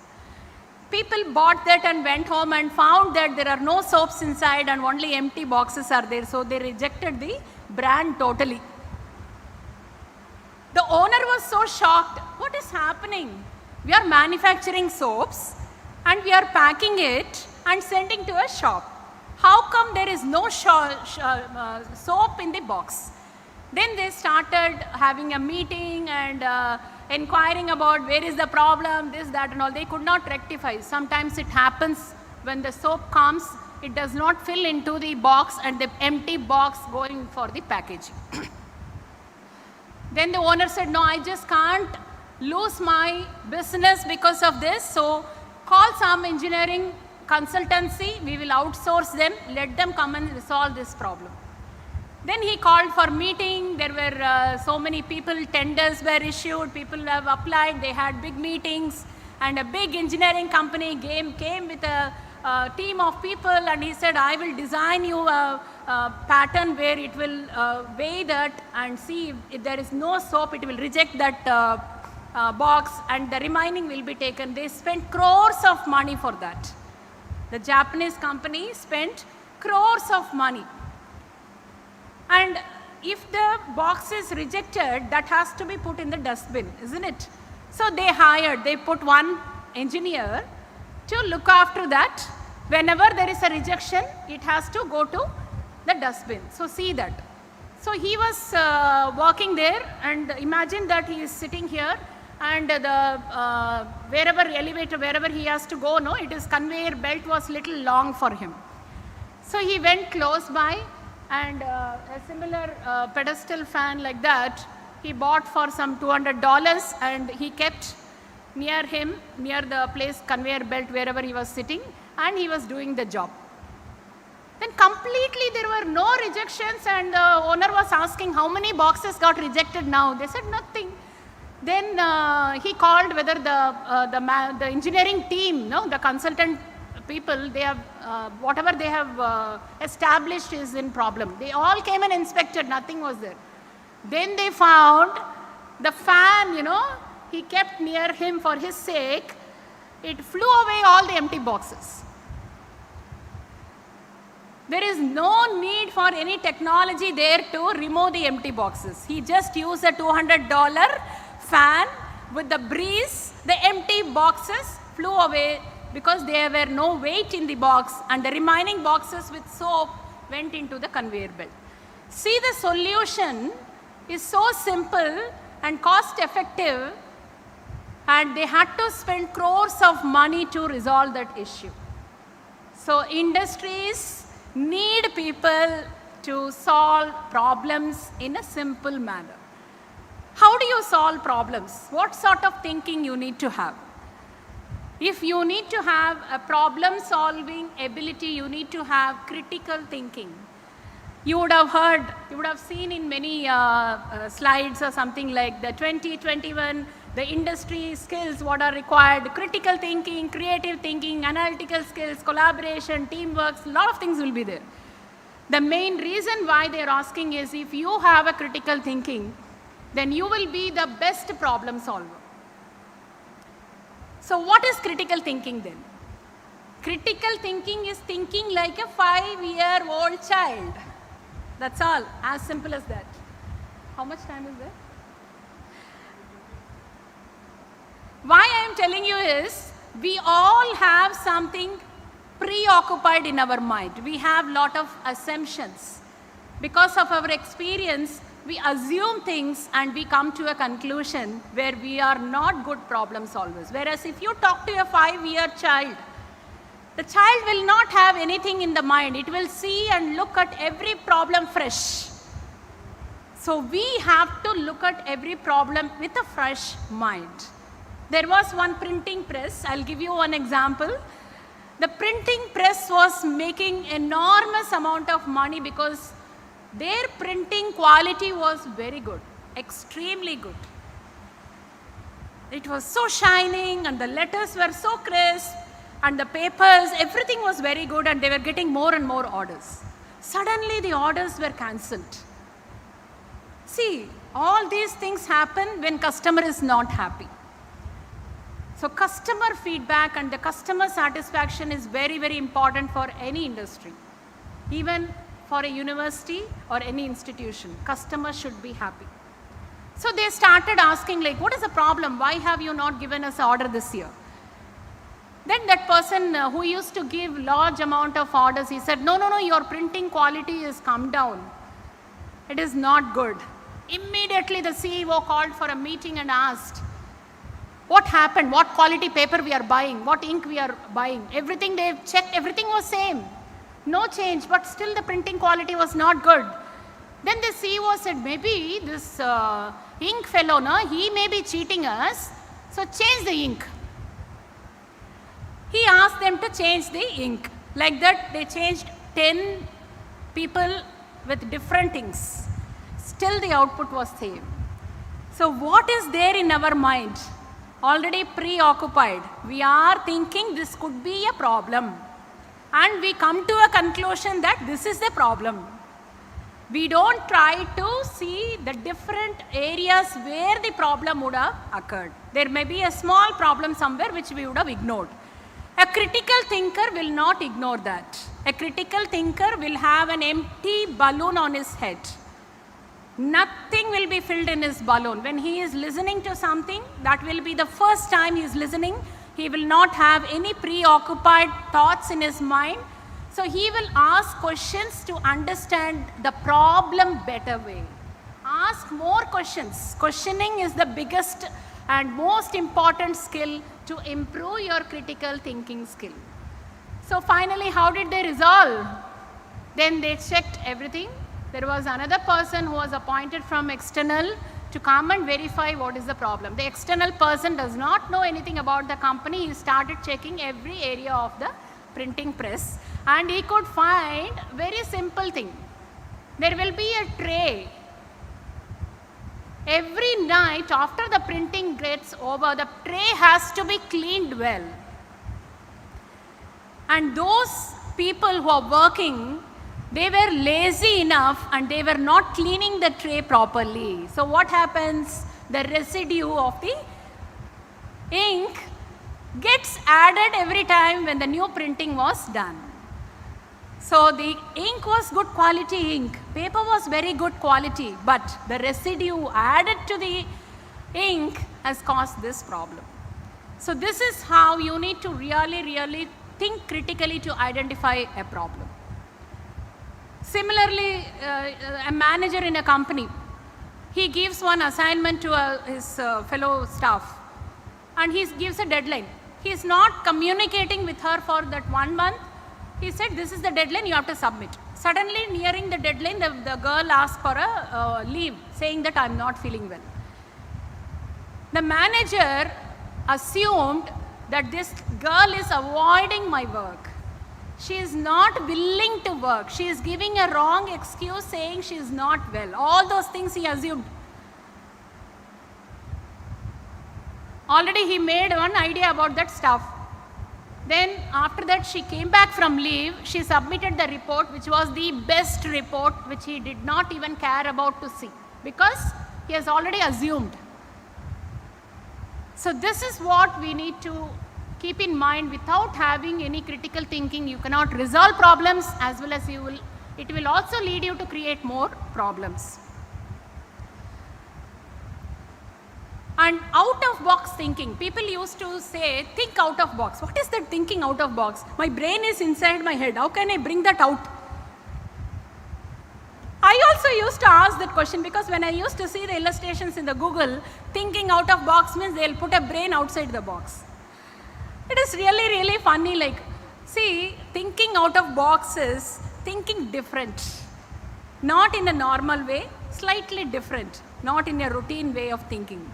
People bought that and went home and found that there are no soaps inside and only empty boxes are there. So they rejected the brand totally. The owner was so shocked. What is happening? We are manufacturing soaps and we are packing it and sending to a shop. How come there is no soap in the box? Then they started having a meeting and inquiring about where is the problem, this, that and all. They could not rectify. Sometimes it happens when the soap comes, it does not fill into the box and the empty box going for the packaging. Then the owner said, no, I just can't lose my business because of this. So call some engineering consultancy, we will outsource them, let them come and resolve this problem. Then he called for meeting, there were so many people, tenders were issued, people have applied, they had big meetings and a big engineering company came with a team of people and he said, I will design you a pattern where it will weigh that and see if there is no soap, it will reject that box and the remaining will be taken. They spent crores of money for that. The Japanese company spent crores of money. And if the box is rejected, that has to be put in the dustbin, isn't it? So they put one engineer to look after that. Whenever there is a rejection, it has to go to the dustbin. So see that. So he was working there and imagine that he is sitting here and wherever elevator, wherever he has to go, no, it is conveyor belt was little long for him. So he went close by and a similar pedestal fan like that, he bought for some $200 and he kept near him, near the place conveyor belt wherever he was sitting and he was doing the job. Then completely there were no rejections and the owner was asking how many boxes got rejected now. They said nothing. Then he called whether the engineering team, no, the consultant people, they have whatever they have established is in problem. They all came and inspected, nothing was there. Then they found the fan, you know, he kept near him for his sake, it flew away all the empty boxes. There is no need for any technology there to remove the empty boxes. He just used a $200 fan with the breeze, the empty boxes flew away because there were no weight in the box and the remaining boxes with soap went into the conveyor belt. See, the solution is so simple and cost effective and they had to spend crores of money to resolve that issue. So industries need people to solve problems in a simple manner. How do you solve problems? What sort of thinking you need to have? If you need to have a problem solving ability, you need to have critical thinking. You would have heard, you would have seen in many slides or something like the 2021, the industry skills, what are required, critical thinking, creative thinking, analytical skills, collaboration, teamwork, a lot of things will be there. The main reason why they are asking is if you have a critical thinking, then you will be the best problem solver. So what is critical thinking then? Critical thinking is thinking like a 5-year-old child. That's all, as simple as that. How much time is there? Why I am telling you is, we all have something preoccupied in our mind. We have lot of assumptions. Because of our experience, we assume things and we come to a conclusion where we are not good problem solvers. Whereas if you talk to a 5-year child, the child will not have anything in the mind. It will see and look at every problem fresh. So we have to look at every problem with a fresh mind. There was one printing press. I'll give you one example. The printing press was making enormous amount of money because their printing quality was very good, extremely good. It was so shining and the letters were so crisp and the papers, everything was very good and they were getting more and more orders. Suddenly the orders were cancelled. See, all these things happen when customer is not happy. So customer feedback and the customer satisfaction is very, very important for any industry. Even for a university or any institution, customers should be happy. So they started asking like, what is the problem? Why have you not given us an order this year? Then that person who used to give large amount of orders, he said, no, your printing quality has come down. It is not good. Immediately the CEO called for a meeting and asked, what happened? What quality paper we are buying? What ink we are buying? Everything they checked, everything was same. No change, but still the printing quality was not good. Then the CEO said, maybe this ink fellow, he may be cheating us, so change the ink. He asked them to change the ink. Like that, they changed 10 people with different inks. Still the output was same. So what is there in our mind? Already preoccupied. We are thinking this could be a problem. And we come to a conclusion that this is the problem. We don't try to see the different areas where the problem would have occurred. There may be a small problem somewhere which we would have ignored. A critical thinker will not ignore that. A critical thinker will have an empty balloon on his head. Nothing will be filled in his balloon. When he is listening to something, that will be the first time he is listening. He will not have any preoccupied thoughts in his mind. So he will ask questions to understand the problem better way. Ask more questions. Questioning is the biggest and most important skill to improve your critical thinking skill. So finally, how did they resolve? Then they checked everything. There was another person who was appointed from external to come and verify what is the problem. The external person does not know anything about the company. He started checking every area of the printing press and he could find very simple thing. There will be a tray. Every night after the printing gets over, the tray has to be cleaned well. And those people who are working, they were lazy enough and they were not cleaning the tray properly. So what happens? The residue of the ink gets added every time when the new printing was done. So the ink was good quality ink, paper was very good quality, but the residue added to the ink has caused this problem. So this is how you need to really think critically to identify a problem. Similarly, a manager in a company, he gives one assignment to his fellow staff and he gives a deadline. He is not communicating with her for that 1 month He said, this is the deadline, you have to submit. Suddenly, nearing the deadline, the girl asked for a leave, saying that I'm not feeling well. The manager assumed that this girl is avoiding my work. She is not willing to work. She is giving a wrong excuse saying she is not well. All those things he assumed. Already he made one idea about that stuff. Then after that she came back from leave. She submitted the report, which was the best report, which he did not even care about to see, because he has already assumed. So this is what we need to keep in mind. Without having any critical thinking, you cannot resolve problems, as well as it will also lead you to create more problems. And out of box thinking, people used to say, think out of box. What is that thinking out of box? My brain is inside my head. How can I bring that out? I also used to ask that question, because when I used to see the illustrations in the Google, thinking out of box means they'll put a brain outside the box. It is really, really funny. Like, see, thinking out of box is thinking different. Not in a normal way, slightly different. Not in a routine way of thinking.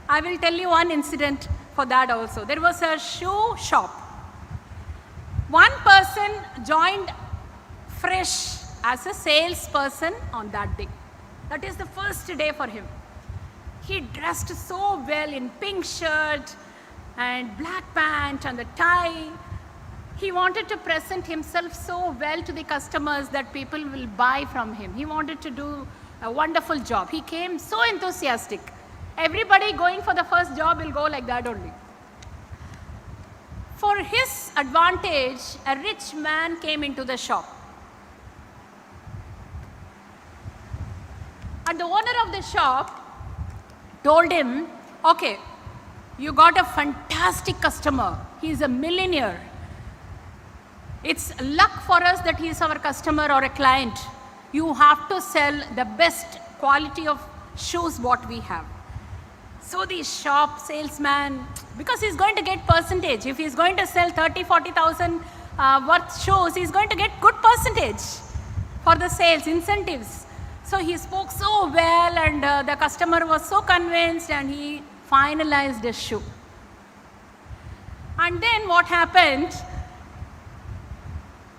I will tell you one incident for that also. There was a shoe shop. One person joined fresh as a salesperson on that day. That is the first day for him. He dressed so well in pink shirt and black pant and the tie. He wanted to present himself so well to the customers that people will buy from him. He wanted to do a wonderful job. He came so enthusiastic. Everybody going for the first job will go like that only. For his advantage, a rich man came into the shop. And the owner of the shop told him, okay, you got a fantastic customer. He is a millionaire. It's luck for us that he is our customer or a client. You have to sell the best quality of shoes what we have. So the shop salesman, because he's going to get percentage. If he's going to sell 30,000-40,000 worth shoes, he's going to get good percentage for the sales incentives. So he spoke so well, and the customer was so convinced, and he finalized his shoe. And then what happened?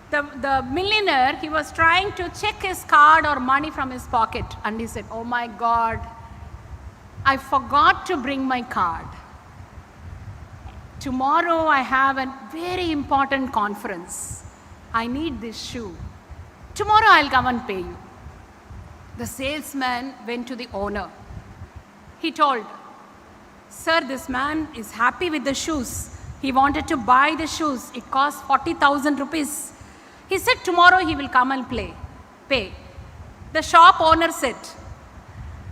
The millionaire, he was trying to check his card or money from his pocket, and he said, oh my God, I forgot to bring my card. Tomorrow I have a very important conference. I need this shoe. Tomorrow I'll come and pay you. The salesman went to the owner. He told, sir, this man is happy with the shoes. He wanted to buy the shoes. It cost 40,000 rupees. He said tomorrow he will come and pay. The shop owner said,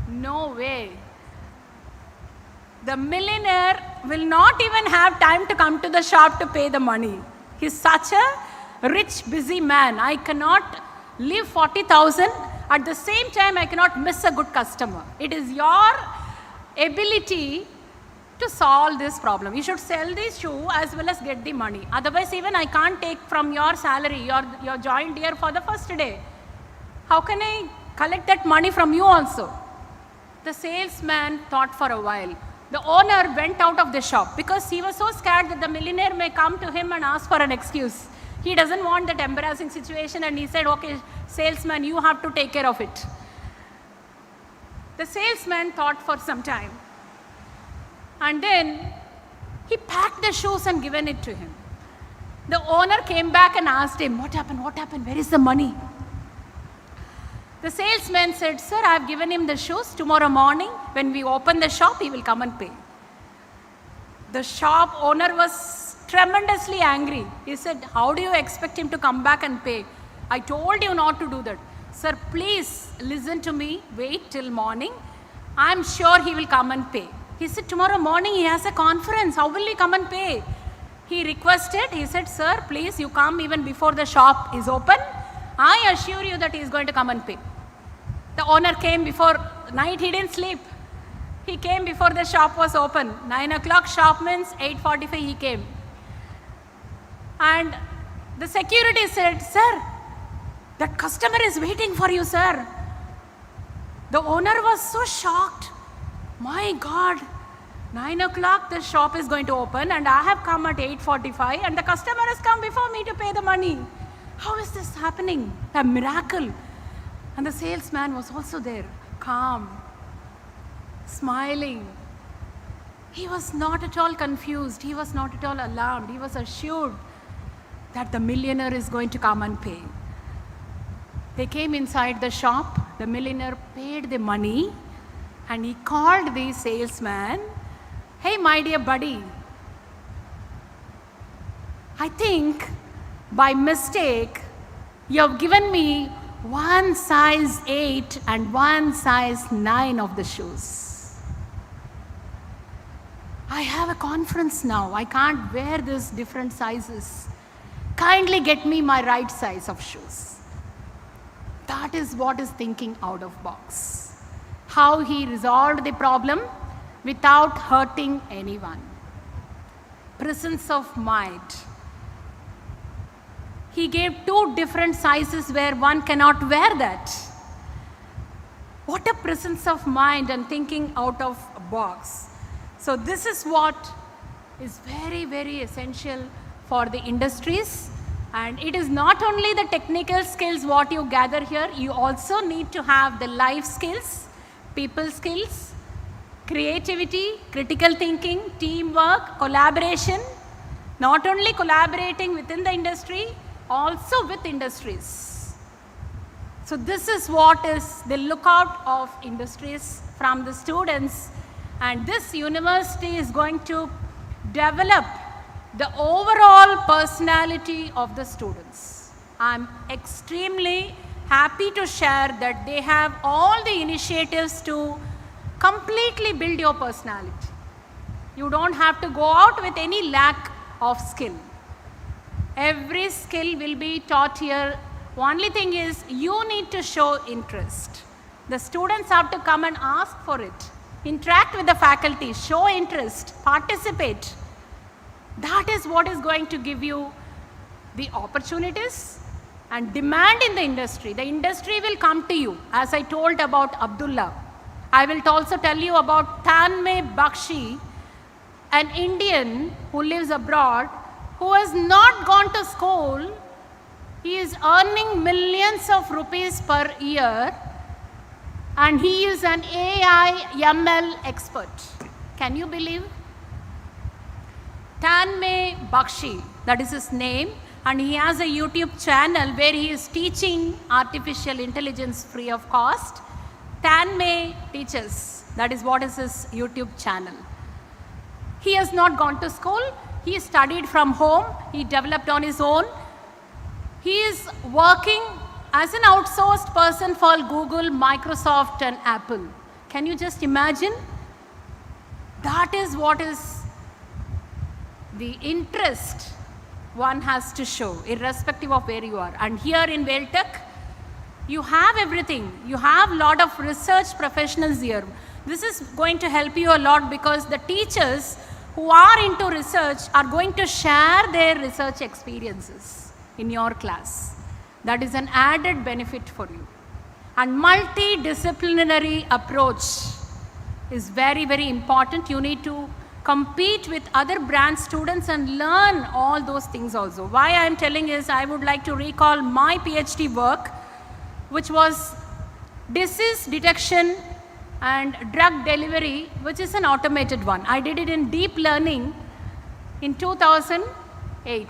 no way. The millionaire will not even have time to come to the shop to pay the money. He's such a rich, busy man. I cannot leave 40,000. At the same time, I cannot miss a good customer. It is your ability to solve this problem. You should sell this shoe as well as get the money. Otherwise, even I can't take from your salary. You're joined here for the first day. How can I collect that money from you also? The salesman thought for a while. The owner went out of the shop because he was so scared that the millionaire may come to him and ask for an excuse. He doesn't want that embarrassing situation, and he said, okay, salesman, you have to take care of it. The salesman thought for some time. And then he packed the shoes and given it to him. The owner came back and asked him, what happened? What happened? Where is the money? The salesman said, sir, I have given him the shoes. Tomorrow morning, when we open the shop, he will come and pay. The shop owner was tremendously angry. He said, how do you expect him to come back and pay? I told you not to do that. Sir, please listen to me. Wait till morning. I'm sure he will come and pay. He said, tomorrow morning he has a conference. How will he come and pay? He requested. He said, sir, please, you come even before the shop is open. I assure you that he is going to come and pay. The owner came before night. He didn't sleep. He came before the shop was open. 9 o'clock shop means 8:45 he came. And The security said, "Sir, that customer is waiting for you, sir." The owner was so shocked. My God, 9 o'clock the shop is going to open and I have come at 8:45 and the customer has come before me to pay the money. How is this happening? A miracle. And the salesman was also there, calm, smiling. He was not at all confused. He was not at all alarmed. He was assured that the millionaire is going to come and pay. They came inside the shop. The millionaire paid the money and he called the salesman. "Hey, my dear buddy, I think by mistake you have given me one size 8 and one size 9 of the shoes. I have a conference now. I can't wear these different sizes. Kindly get me my right size of shoes." That is what is thinking out of box. How he resolved the problem without hurting anyone. Presence of mind. He gave 2 different sizes where one cannot wear that. What a presence of mind and thinking out of a box. So this is what is very, very essential for the industries. And it is not only the technical skills what you gather here, you also need to have the life skills, people skills, creativity, critical thinking, teamwork, collaboration, not only collaborating within the industry, also with industries. So this is what is the lookout of industries from the students, and this university is going to develop the overall personality of the students. I'm extremely happy to share that they have all the initiatives to completely build your personality. You don't have to go out with any lack of skill. Every skill will be taught here. Only thing is you need to show interest. The students have to come and ask for it. Interact with the faculty, show interest, participate. That is what is going to give you the opportunities and demand in the industry. The industry will come to you. As I told about Abdullah, I will also tell you about Tanmay Bakshi, an Indian who lives abroad, who has not gone to school. He is earning millions of rupees per year and he is an AI ML expert. Can you believe? Tanmay Bakshi, that is his name, and he has a YouTube channel where he is teaching artificial intelligence free of cost. Tanmay Teaches, that is what is his YouTube channel. He has not gone to school, he studied from home, he developed on his own. He is working as an outsourced person for Google, Microsoft and Apple. Can you just imagine? That is what is the interest one has to show, irrespective of where you are. And here in Vailtech, you have everything. You have a lot of research professionals here. This is going to help you a lot because the teachers who are into research are going to share their research experiences in your class. That is an added benefit for you. And multidisciplinary approach is very, very important. You need to compete with other brand students and learn all those things also. Why I am telling is I would like to recall my PhD work, which was disease detection and drug delivery, which is an automated one. I did it in deep learning in 2008.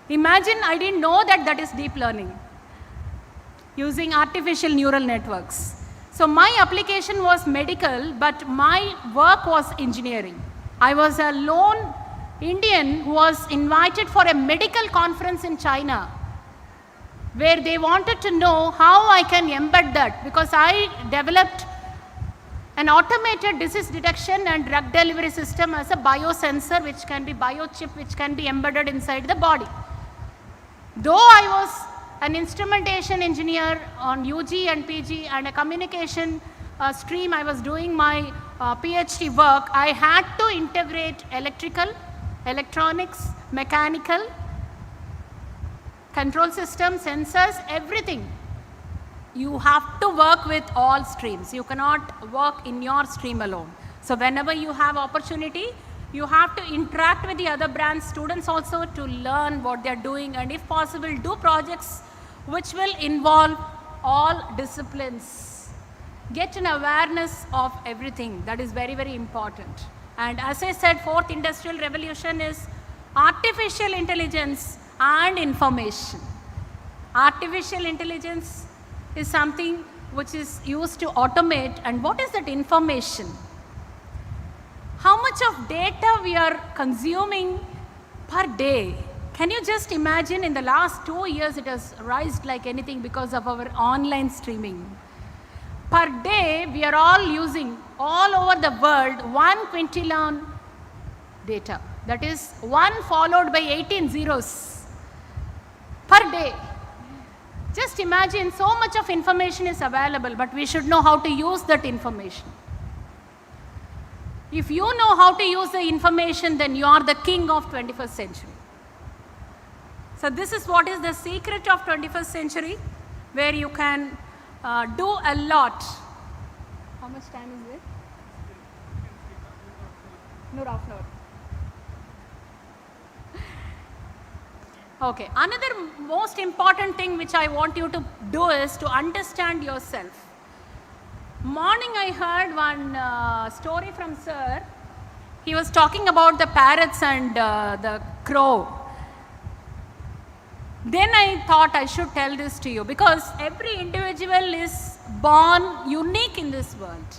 Imagine I didn't know that that is deep learning using artificial neural networks. So my application was medical, but my work was engineering. I was a lone Indian who was invited for a medical conference in China, where they wanted to know how I can embed that, because I developed an automated disease detection and drug delivery system as a biosensor, which can be biochip, which can be embedded inside the body. Though I was an instrumentation engineer on UG and PG and a communication stream, I was doing my PhD work, I had to integrate electrical, electronics, mechanical control system, sensors, everything. You have to work with all streams. You cannot work in your stream alone. So whenever you have opportunity, you have to interact with the other branch students also to learn what they're doing, and if possible, do projects which will involve all disciplines. Get an awareness of everything. That is very, very important. And as I said, fourth industrial revolution is artificial intelligence and information. Artificial intelligence is something which is used to automate. And what is that information? How much of data we are consuming per day? Can you just imagine, in the last 2 years it has risen like anything because of our online streaming. Per day we are all using all over the world 1 quintillion data. That is 1 followed by 18 zeros per day. Just imagine, so much of information is available, but we should know how to use that information. If you know how to use the information, then you are the king of 21st century. So this is what is the secret of 21st century, where you can do a lot. How much time is it? No, half an hour. Okay, another most important thing which I want you to do is to understand yourself. Morning I heard one story from sir. He was talking about the parrots and the crow. Then I thought I should tell this to you, because every individual is born unique in this world.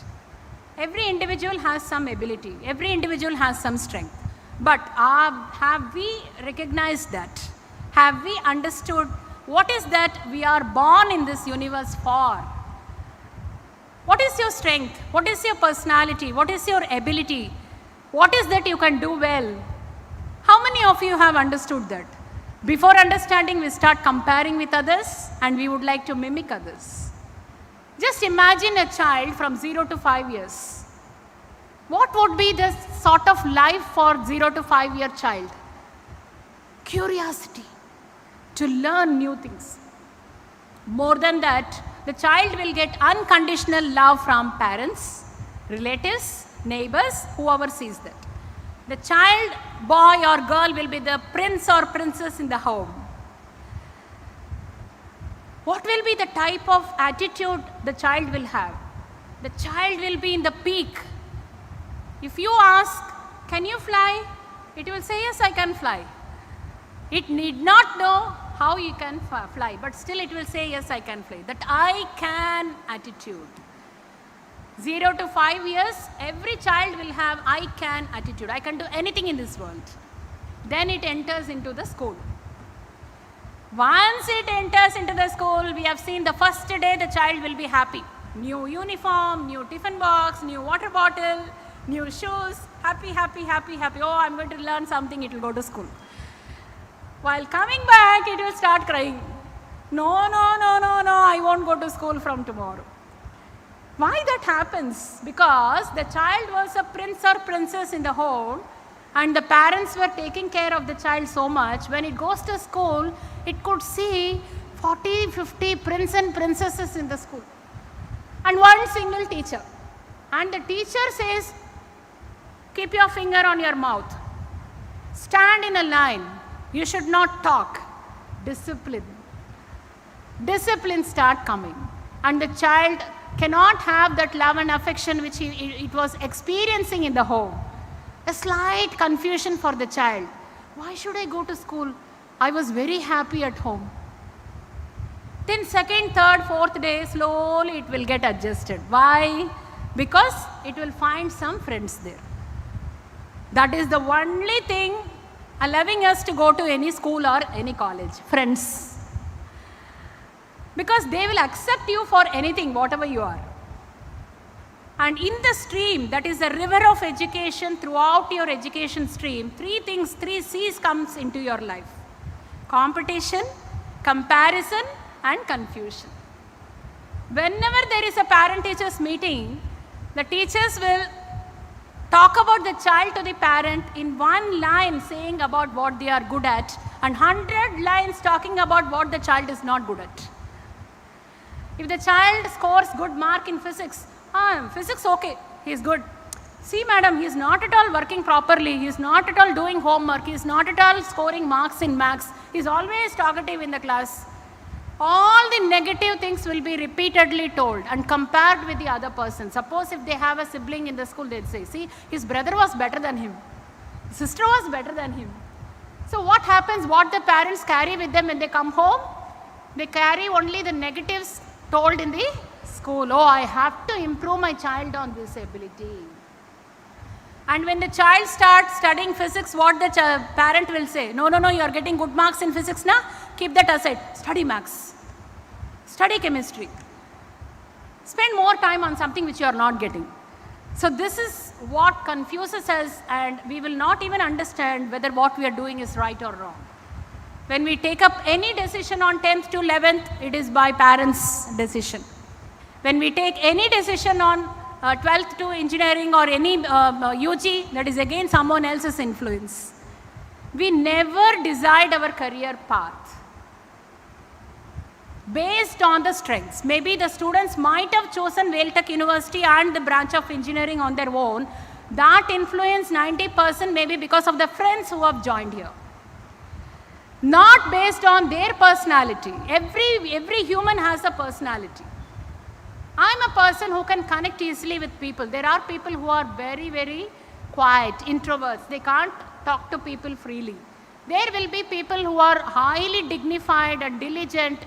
Every individual has some ability. Every individual has some strength. But have we recognized that? Have we understood what is that we are born in this universe for? What is your strength? What is your personality? What is your ability? What is that you can do well? How many of you have understood that? Before understanding, we start comparing with others and we would like to mimic others. Just imagine a child from 0 to 5 years. What would be the sort of life for 0 to 5 year child? Curiosity, to learn new things. More than that, the child will get unconditional love from parents, relatives, neighbors, whoever sees that. The child, boy or girl, will be the prince or princess in the home. What will be the type of attitude the child will have? The child will be in the peak. If you ask, can you fly? It will say, yes, I can fly. It need not know how you can fly, but still it will say, yes, I can fly. That I can attitude. 0 to 5 years, every child will have I can attitude. I can do anything in this world. Then it enters into the school. Once it enters into the school, we have seen the first day the child will be happy. New uniform, new tiffin box, new water bottle, new shoes. Happy, happy, happy, happy. Oh, I'm going to learn something, it will go to school. While coming back, it will start crying. No, I won't go to school from tomorrow. Why that happens? Because the child was a prince or princess in the home and the parents were taking care of the child so much. When it goes to school, it could see 40, 50 prince and princesses in the school and one single teacher. And the teacher says, keep your finger on your mouth. Stand in a line. You should not talk. Discipline. Discipline start coming. And the child cannot have that love and affection which it was experiencing in the home. A slight confusion for the child. Why should I go to school? I was very happy at home. Then second, third, fourth day, slowly it will get adjusted. Why? Because it will find some friends there. That is the only thing allowing us to go to any school or any college. Friends. Because they will accept you for anything, whatever you are. And in the stream, that is the river of education, throughout your education stream, three things, 3 C's comes into your life. Competition, comparison, and confusion. Whenever there is a parent-teachers meeting, the teachers will talk about the child to the parent in one line saying about what they are good at and 100 lines talking about what the child is not good at. If the child scores good mark in physics, physics okay, he is good. See madam, he is not at all working properly, he is not at all doing homework, he is not at all scoring marks in maths, he is always talkative in the class. All the negative things will be repeatedly told and compared with the other person. Suppose if they have a sibling in the school, they'd say, see, his brother was better than him, his sister was better than him. So what happens, what the parents carry with them when they come home? They carry only the negatives told in the school. Oh, I have to improve my child on this ability. And when the child starts studying physics, what the parent will say? No, you are getting good marks in physics now. Keep that aside. Study maths. Study chemistry. Spend more time on something which you are not getting. So this is what confuses us, and we will not even understand whether what we are doing is right or wrong. When we take up any decision on 10th to 11th, it is by parents' decision. When we take any decision on 12th to engineering or any UG, that is again someone else's influence. We never decide our career path based on the strengths. Maybe the students might have chosen Vailtech University and the branch of engineering on their own. That influence 90% maybe because of the friends who have joined here. Not based on their personality. Every human has a personality. I'm a person who can connect easily with people. There are people who are very, very quiet, introverts. They can't talk to people freely. There will be people who are highly dignified and diligent.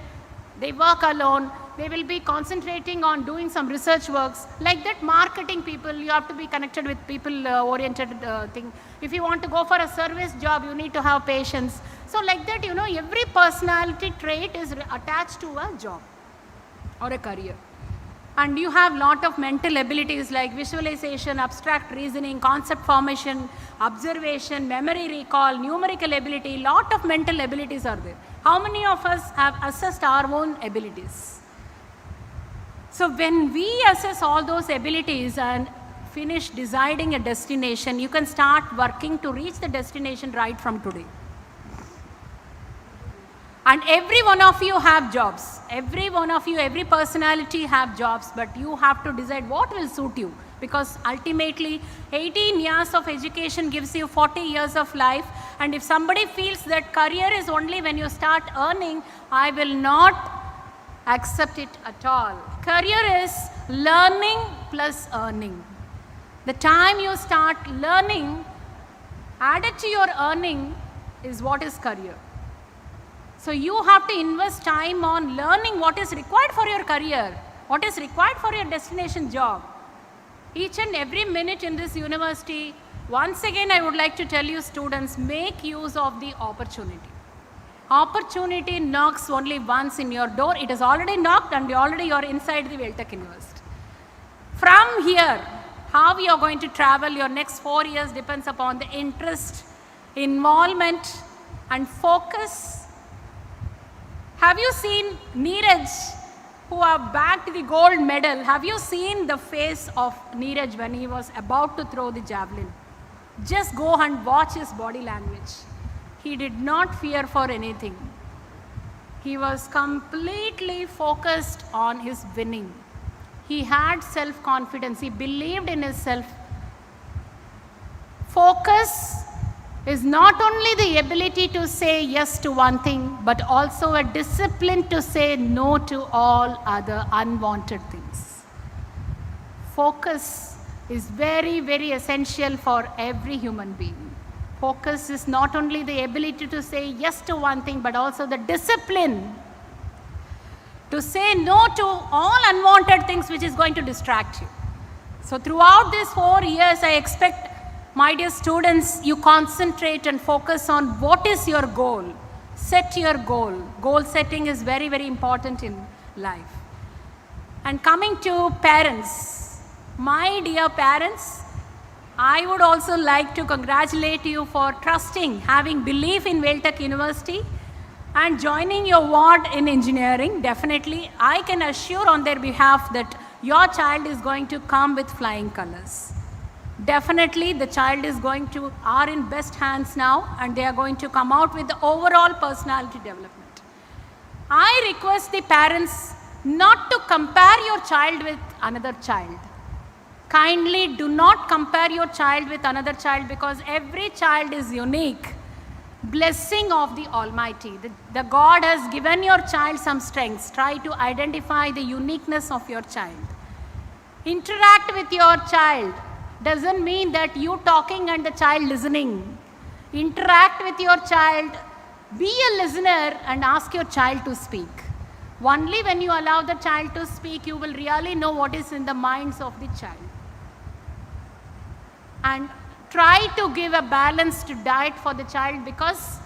They work alone. They will be concentrating on doing some research works. Like that, marketing people, you have to be connected with people-oriented thing. If you want to go for a service job, you need to have patience. So like that, every personality trait is attached to a job or a career. And you have lot of mental abilities like visualization, abstract reasoning, concept formation, observation, memory recall, numerical ability. Lot of mental abilities are there. How many of us have assessed our own abilities? So when we assess all those abilities and finish deciding a destination, you can start working to reach the destination right from today. And every one of you have jobs. Every one of you, every personality have jobs, but you have to decide what will suit you. Because ultimately, 18 years of education gives you 40 years of life. And if somebody feels that career is only when you start earning, I will not accept it at all. Career is learning plus earning. The time you start learning, added to your earning is what is career. So you have to invest time on learning what is required for your career, what is required for your destination job. Each and every minute in this university, once again I would like to tell you students, make use of the opportunity. Opportunity knocks only once in your door. It has already knocked and already you are inside the Vailtech University. From here, how you are going to travel your next 4 years depends upon the interest, involvement and focus. Have you seen Neeraj, who have bagged the gold medal? Have you seen the face of Neeraj when he was about to throw the javelin? Just go and watch his body language. He did not fear for anything. He was completely focused on his winning. He had self-confidence. He believed in himself. Focus is not only the ability to say yes to one thing, but also a discipline to say no to all other unwanted things. Focus is very, very essential for every human being. Focus is not only the ability to say yes to one thing, but also the discipline to say no to all unwanted things which is going to distract you. So throughout these 4 years, I expect, my dear students, you concentrate and focus on what is your goal. Set your goal. Goal setting is very, very important in life. And coming to parents, my dear parents, I would also like to congratulate you for trusting, having belief in Vailtech University and joining your ward in engineering. Definitely, I can assure on their behalf that your child is going to come with flying colors. definitely the child is are in best hands now, and they are going to come out with the overall personality development. I request the parents not to compare your child with another child. Kindly do not compare your child with another child, because every child is unique. Blessing of the Almighty. The God has given your child some strengths. Try to identify the uniqueness of your child. Interact with your child. Doesn't mean that you talking and the child listening. Interact with your child. Be a listener and ask your child to speak. Only when you allow the child to speak, you will really know what is in the minds of the child. And try to give a balanced diet for the child, because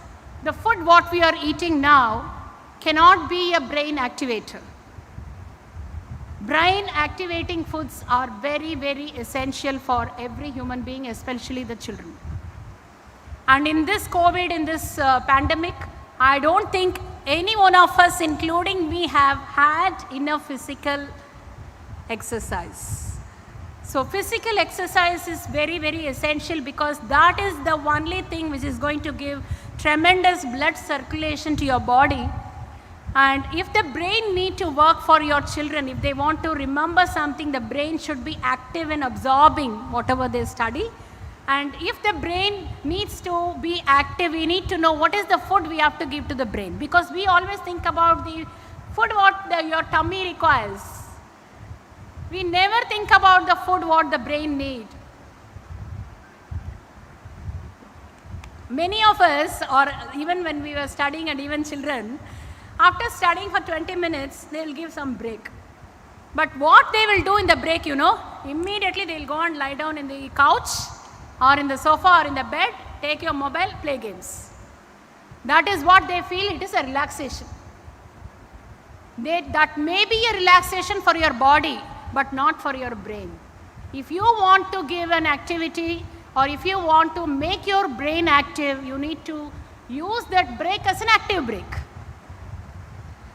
the food what we are eating now cannot be a brain activator. Brain activating foods are very, very essential for every human being, especially the children. And in this COVID, in this pandemic, I don't think any one of us, including me, have had enough physical exercise. So physical exercise is very, very essential, because that is the only thing which is going to give tremendous blood circulation to your body. And if the brain need to work for your children, if they want to remember something, the brain should be active in absorbing whatever they study. And if the brain needs to be active, we need to know what is the food we have to give to the brain. Because we always think about the food what your tummy requires. We never think about the food what the brain needs. Many of us, or even when we were studying and even children, after studying for 20 minutes, they will give some break. But what they will do in the break, immediately they will go and lie down in the couch or in the sofa or in the bed, take your mobile, play games. That is what they feel, it is a relaxation. That may be a relaxation for your body, but not for your brain. If you want to give an activity, or if you want to make your brain active, you need to use that break as an active break.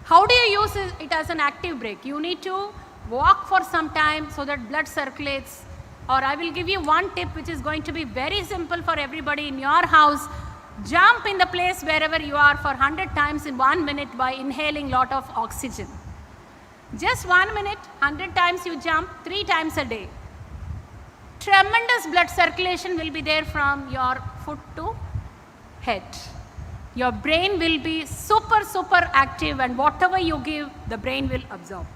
How do you use it as an active break? You need to walk for some time so that blood circulates. Or I will give you one tip which is going to be very simple for everybody in your house. Jump in the place wherever you are for 100 times in 1 minute by inhaling lot of oxygen. Just 1 minute, 100 times you jump, 3 times a day. Tremendous blood circulation will be there from your foot to head. Your brain will be super, super active, and whatever you give, the brain will absorb.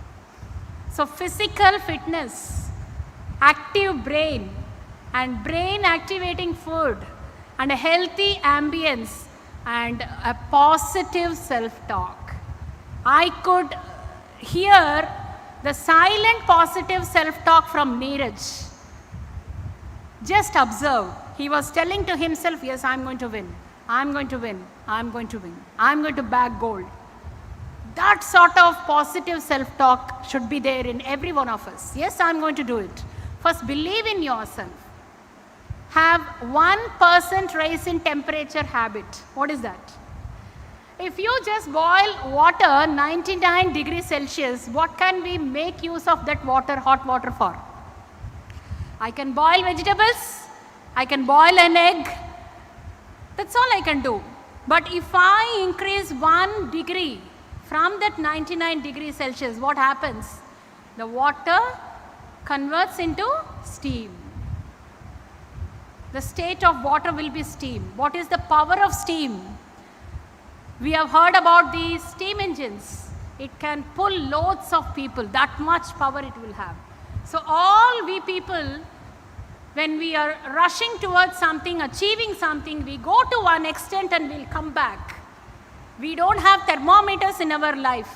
So physical fitness, active brain, and brain activating food, and a healthy ambience, and a positive self-talk. I could hear the silent positive self-talk from Neeraj. Just observe. He was telling to himself, yes, I'm going to win. I'm going to win. I'm going to win. I'm going to bag gold. That sort of positive self-talk should be there in every one of us. Yes, I'm going to do it. First, believe in yourself. Have 1% rise in temperature habit. What is that? If you just boil water 99 degrees Celsius, what can we make use of that water, hot water for? I can boil vegetables. I can boil an egg. That's all I can do. But if I increase 1 degree from that 99 degrees Celsius, what happens? The water converts into steam. The state of water will be steam. What is the power of steam? We have heard about these steam engines. It can pull loads of people. That much power it will have. So all we people, when we are rushing towards something, achieving something, we go to one extent and we'll come back. We don't have thermometers in our life,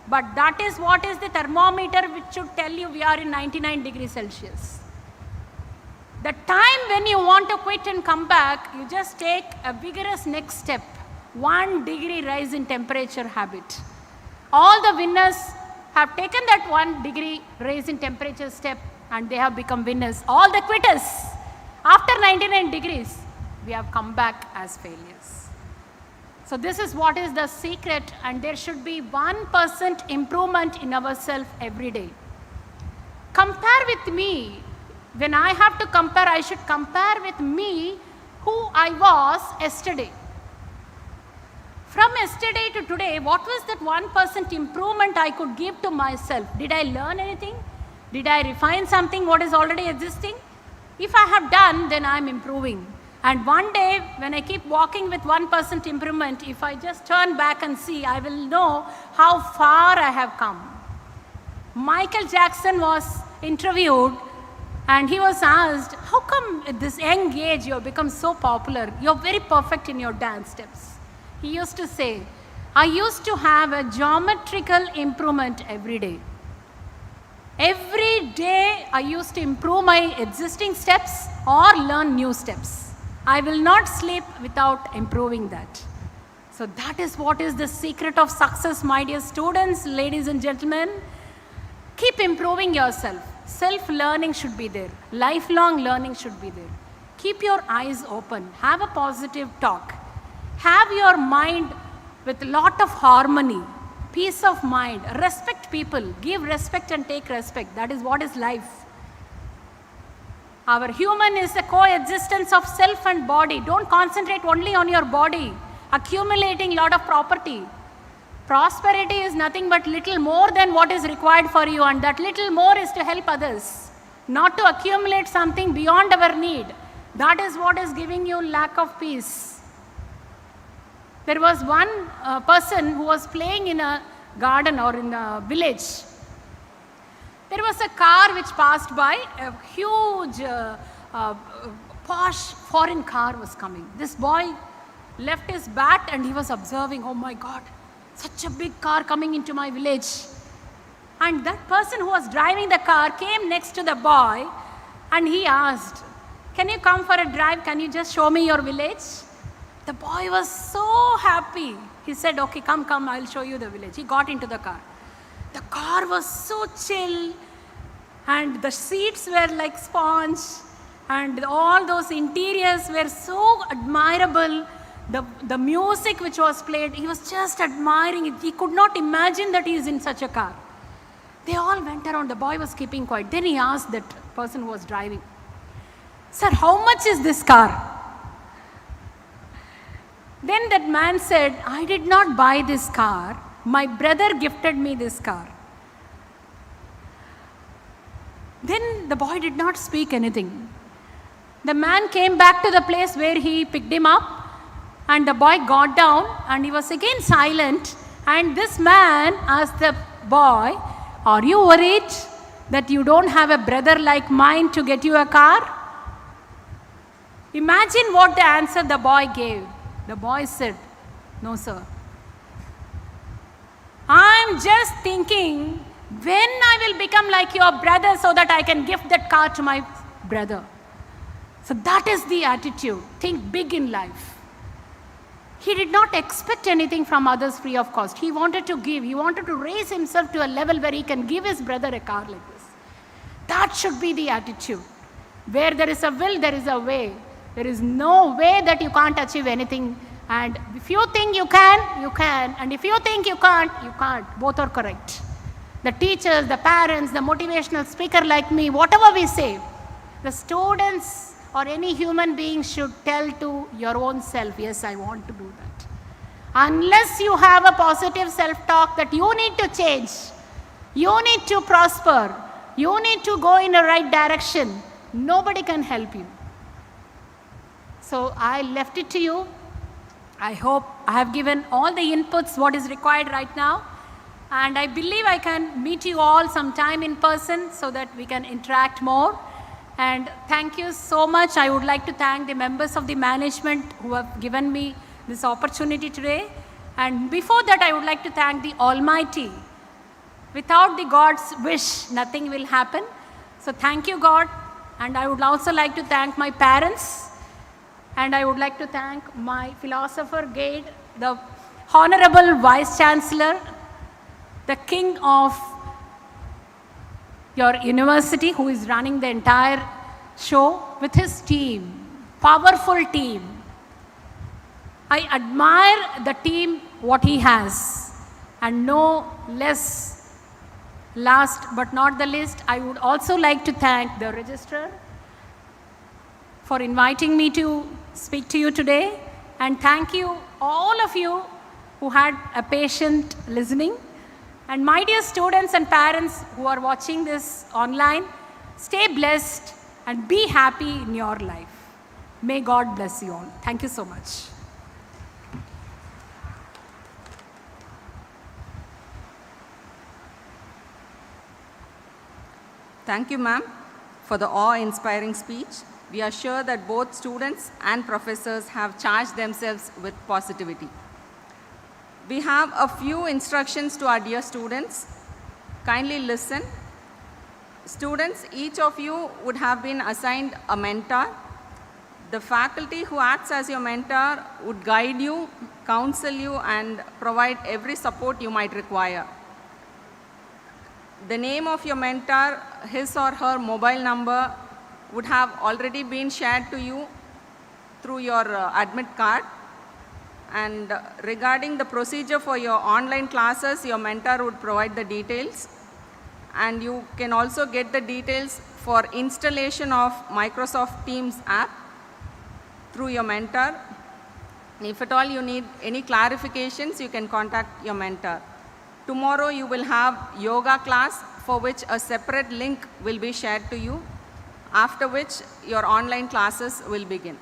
but that is what is the thermometer which should tell you we are in 99 degrees Celsius. The time when you want to quit and come back, you just take a vigorous next step. 1 degree rise in temperature habit. All the winners have taken that 1 degree rise in temperature step, and they have become winners. All the quitters, after 99 degrees, we have come back as failures. So this is what is the secret, and there should be 1% improvement in ourselves every day. Compare with me when I have to compare, I should compare with me who I was yesterday. From yesterday to today, what was that 1% improvement I could give to myself? Did I learn anything? Did I refine something what is already existing? If I have done, then I'm improving. And one day, when I keep walking with 1% improvement, if I just turn back and see, I will know how far I have come. Michael Jackson was interviewed and he was asked, how come at this young age you have become so popular? You're very perfect in your dance steps. He used to say, I used to have a geometrical improvement every day. Every day I used to improve my existing steps or learn new steps. I will not sleep without improving that. So that is what is the secret of success, my dear students, ladies and gentlemen. Keep improving yourself. Self-learning should be there. Lifelong learning should be there. Keep your eyes open. Have a positive talk. Have your mind with a lot of harmony, peace of mind. Respect people. Give respect and take respect. That is what is life. Our human is a coexistence of self and body. Don't concentrate only on your body, accumulating lot of property. Prosperity is nothing but little more than what is required for you, and that little more is to help others, not to accumulate something beyond our need. That is what is giving you lack of peace. There was one person who was playing in a garden or in a village. There was a car which passed by, a huge posh foreign car was coming. This boy left his bat and he was observing, oh my God, such a big car coming into my village. And that person who was driving the car came next to the boy and he asked, can you come for a drive? Can you just show me your village? The boy was so happy. He said, okay, come, I'll show you the village. He got into the car. The car was so chill and the seats were like sponge and all those interiors were so admirable. The music which was played, he was just admiring it. He could not imagine that he is in such a car. They all went around. The boy was keeping quiet. Then he asked that person who was driving, sir, how much is this car? Then that man said, I did not buy this car. My brother gifted me this car. Then the boy did not speak anything. The man came back to the place where he picked him up, and the boy got down and he was again silent. And this man asked the boy, are you worried that you don't have a brother like mine to get you a car? Imagine what the answer the boy gave. The boy said, no sir. I'm just thinking when I will become like your brother so that I can gift that car to my brother. So that is the attitude. Think big in life. He did not expect anything from others free of cost. He wanted to give. He wanted to raise himself to a level where he can give his brother a car like this. That should be the attitude. Where there is a will, there is a way. There is no way that you can't achieve anything. And if you think you can, you can. And if you think you can't, you can't. Both are correct. The teachers, the parents, the motivational speaker like me, whatever we say, the students or any human being should tell to your own self, yes, I want to do that. Unless you have a positive self-talk that you need to change, you need to prosper, you need to go in the right direction, nobody can help you. So I left it to you. I hope I have given all the inputs what is required right now. And I believe I can meet you all sometime in person so that we can interact more. And thank you so much. I would like to thank the members of the management who have given me this opportunity today. And before that, I would like to thank the Almighty. Without the God's wish, nothing will happen. So thank you, God. And I would also like to thank my parents. And I would like to thank my philosopher guide, the Honorable Vice Chancellor, the king of your university who is running the entire show with his team, powerful team. I admire the team, what he has. And no less, last but not the least, I would also like to thank the registrar, for inviting me to speak to you today. And thank you, all of you who had a patient listening. And my dear students and parents who are watching this online, stay blessed and be happy in your life. May God bless you all. Thank you so much. Thank you, ma'am, for the awe-inspiring speech. We are sure that both students and professors have charged themselves with positivity. We have a few instructions to our dear students. Kindly listen. Students, each of you would have been assigned a mentor. The faculty who acts as your mentor would guide you, counsel you, and provide every support you might require. The name of your mentor, his or her mobile number would have already been shared to you through your admit card. And regarding the procedure for your online classes, your mentor would provide the details. And you can also get the details for installation of Microsoft Teams app through your mentor. If at all you need any clarifications, you can contact your mentor. Tomorrow you will have yoga class for which a separate link will be shared to you, after which your online classes will begin.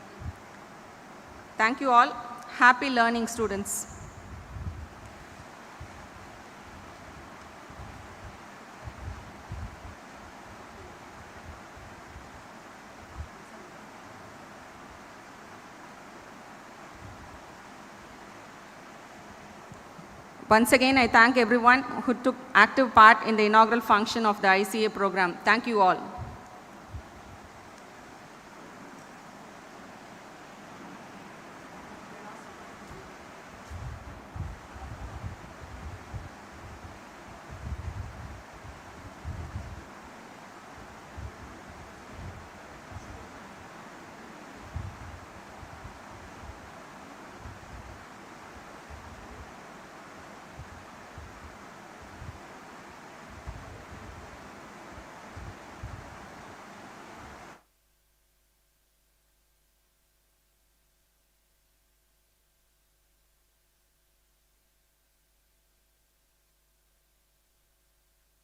Thank you all. Happy learning, students. Once again, I thank everyone who took active part in the inaugural function of the ICA program. Thank you all.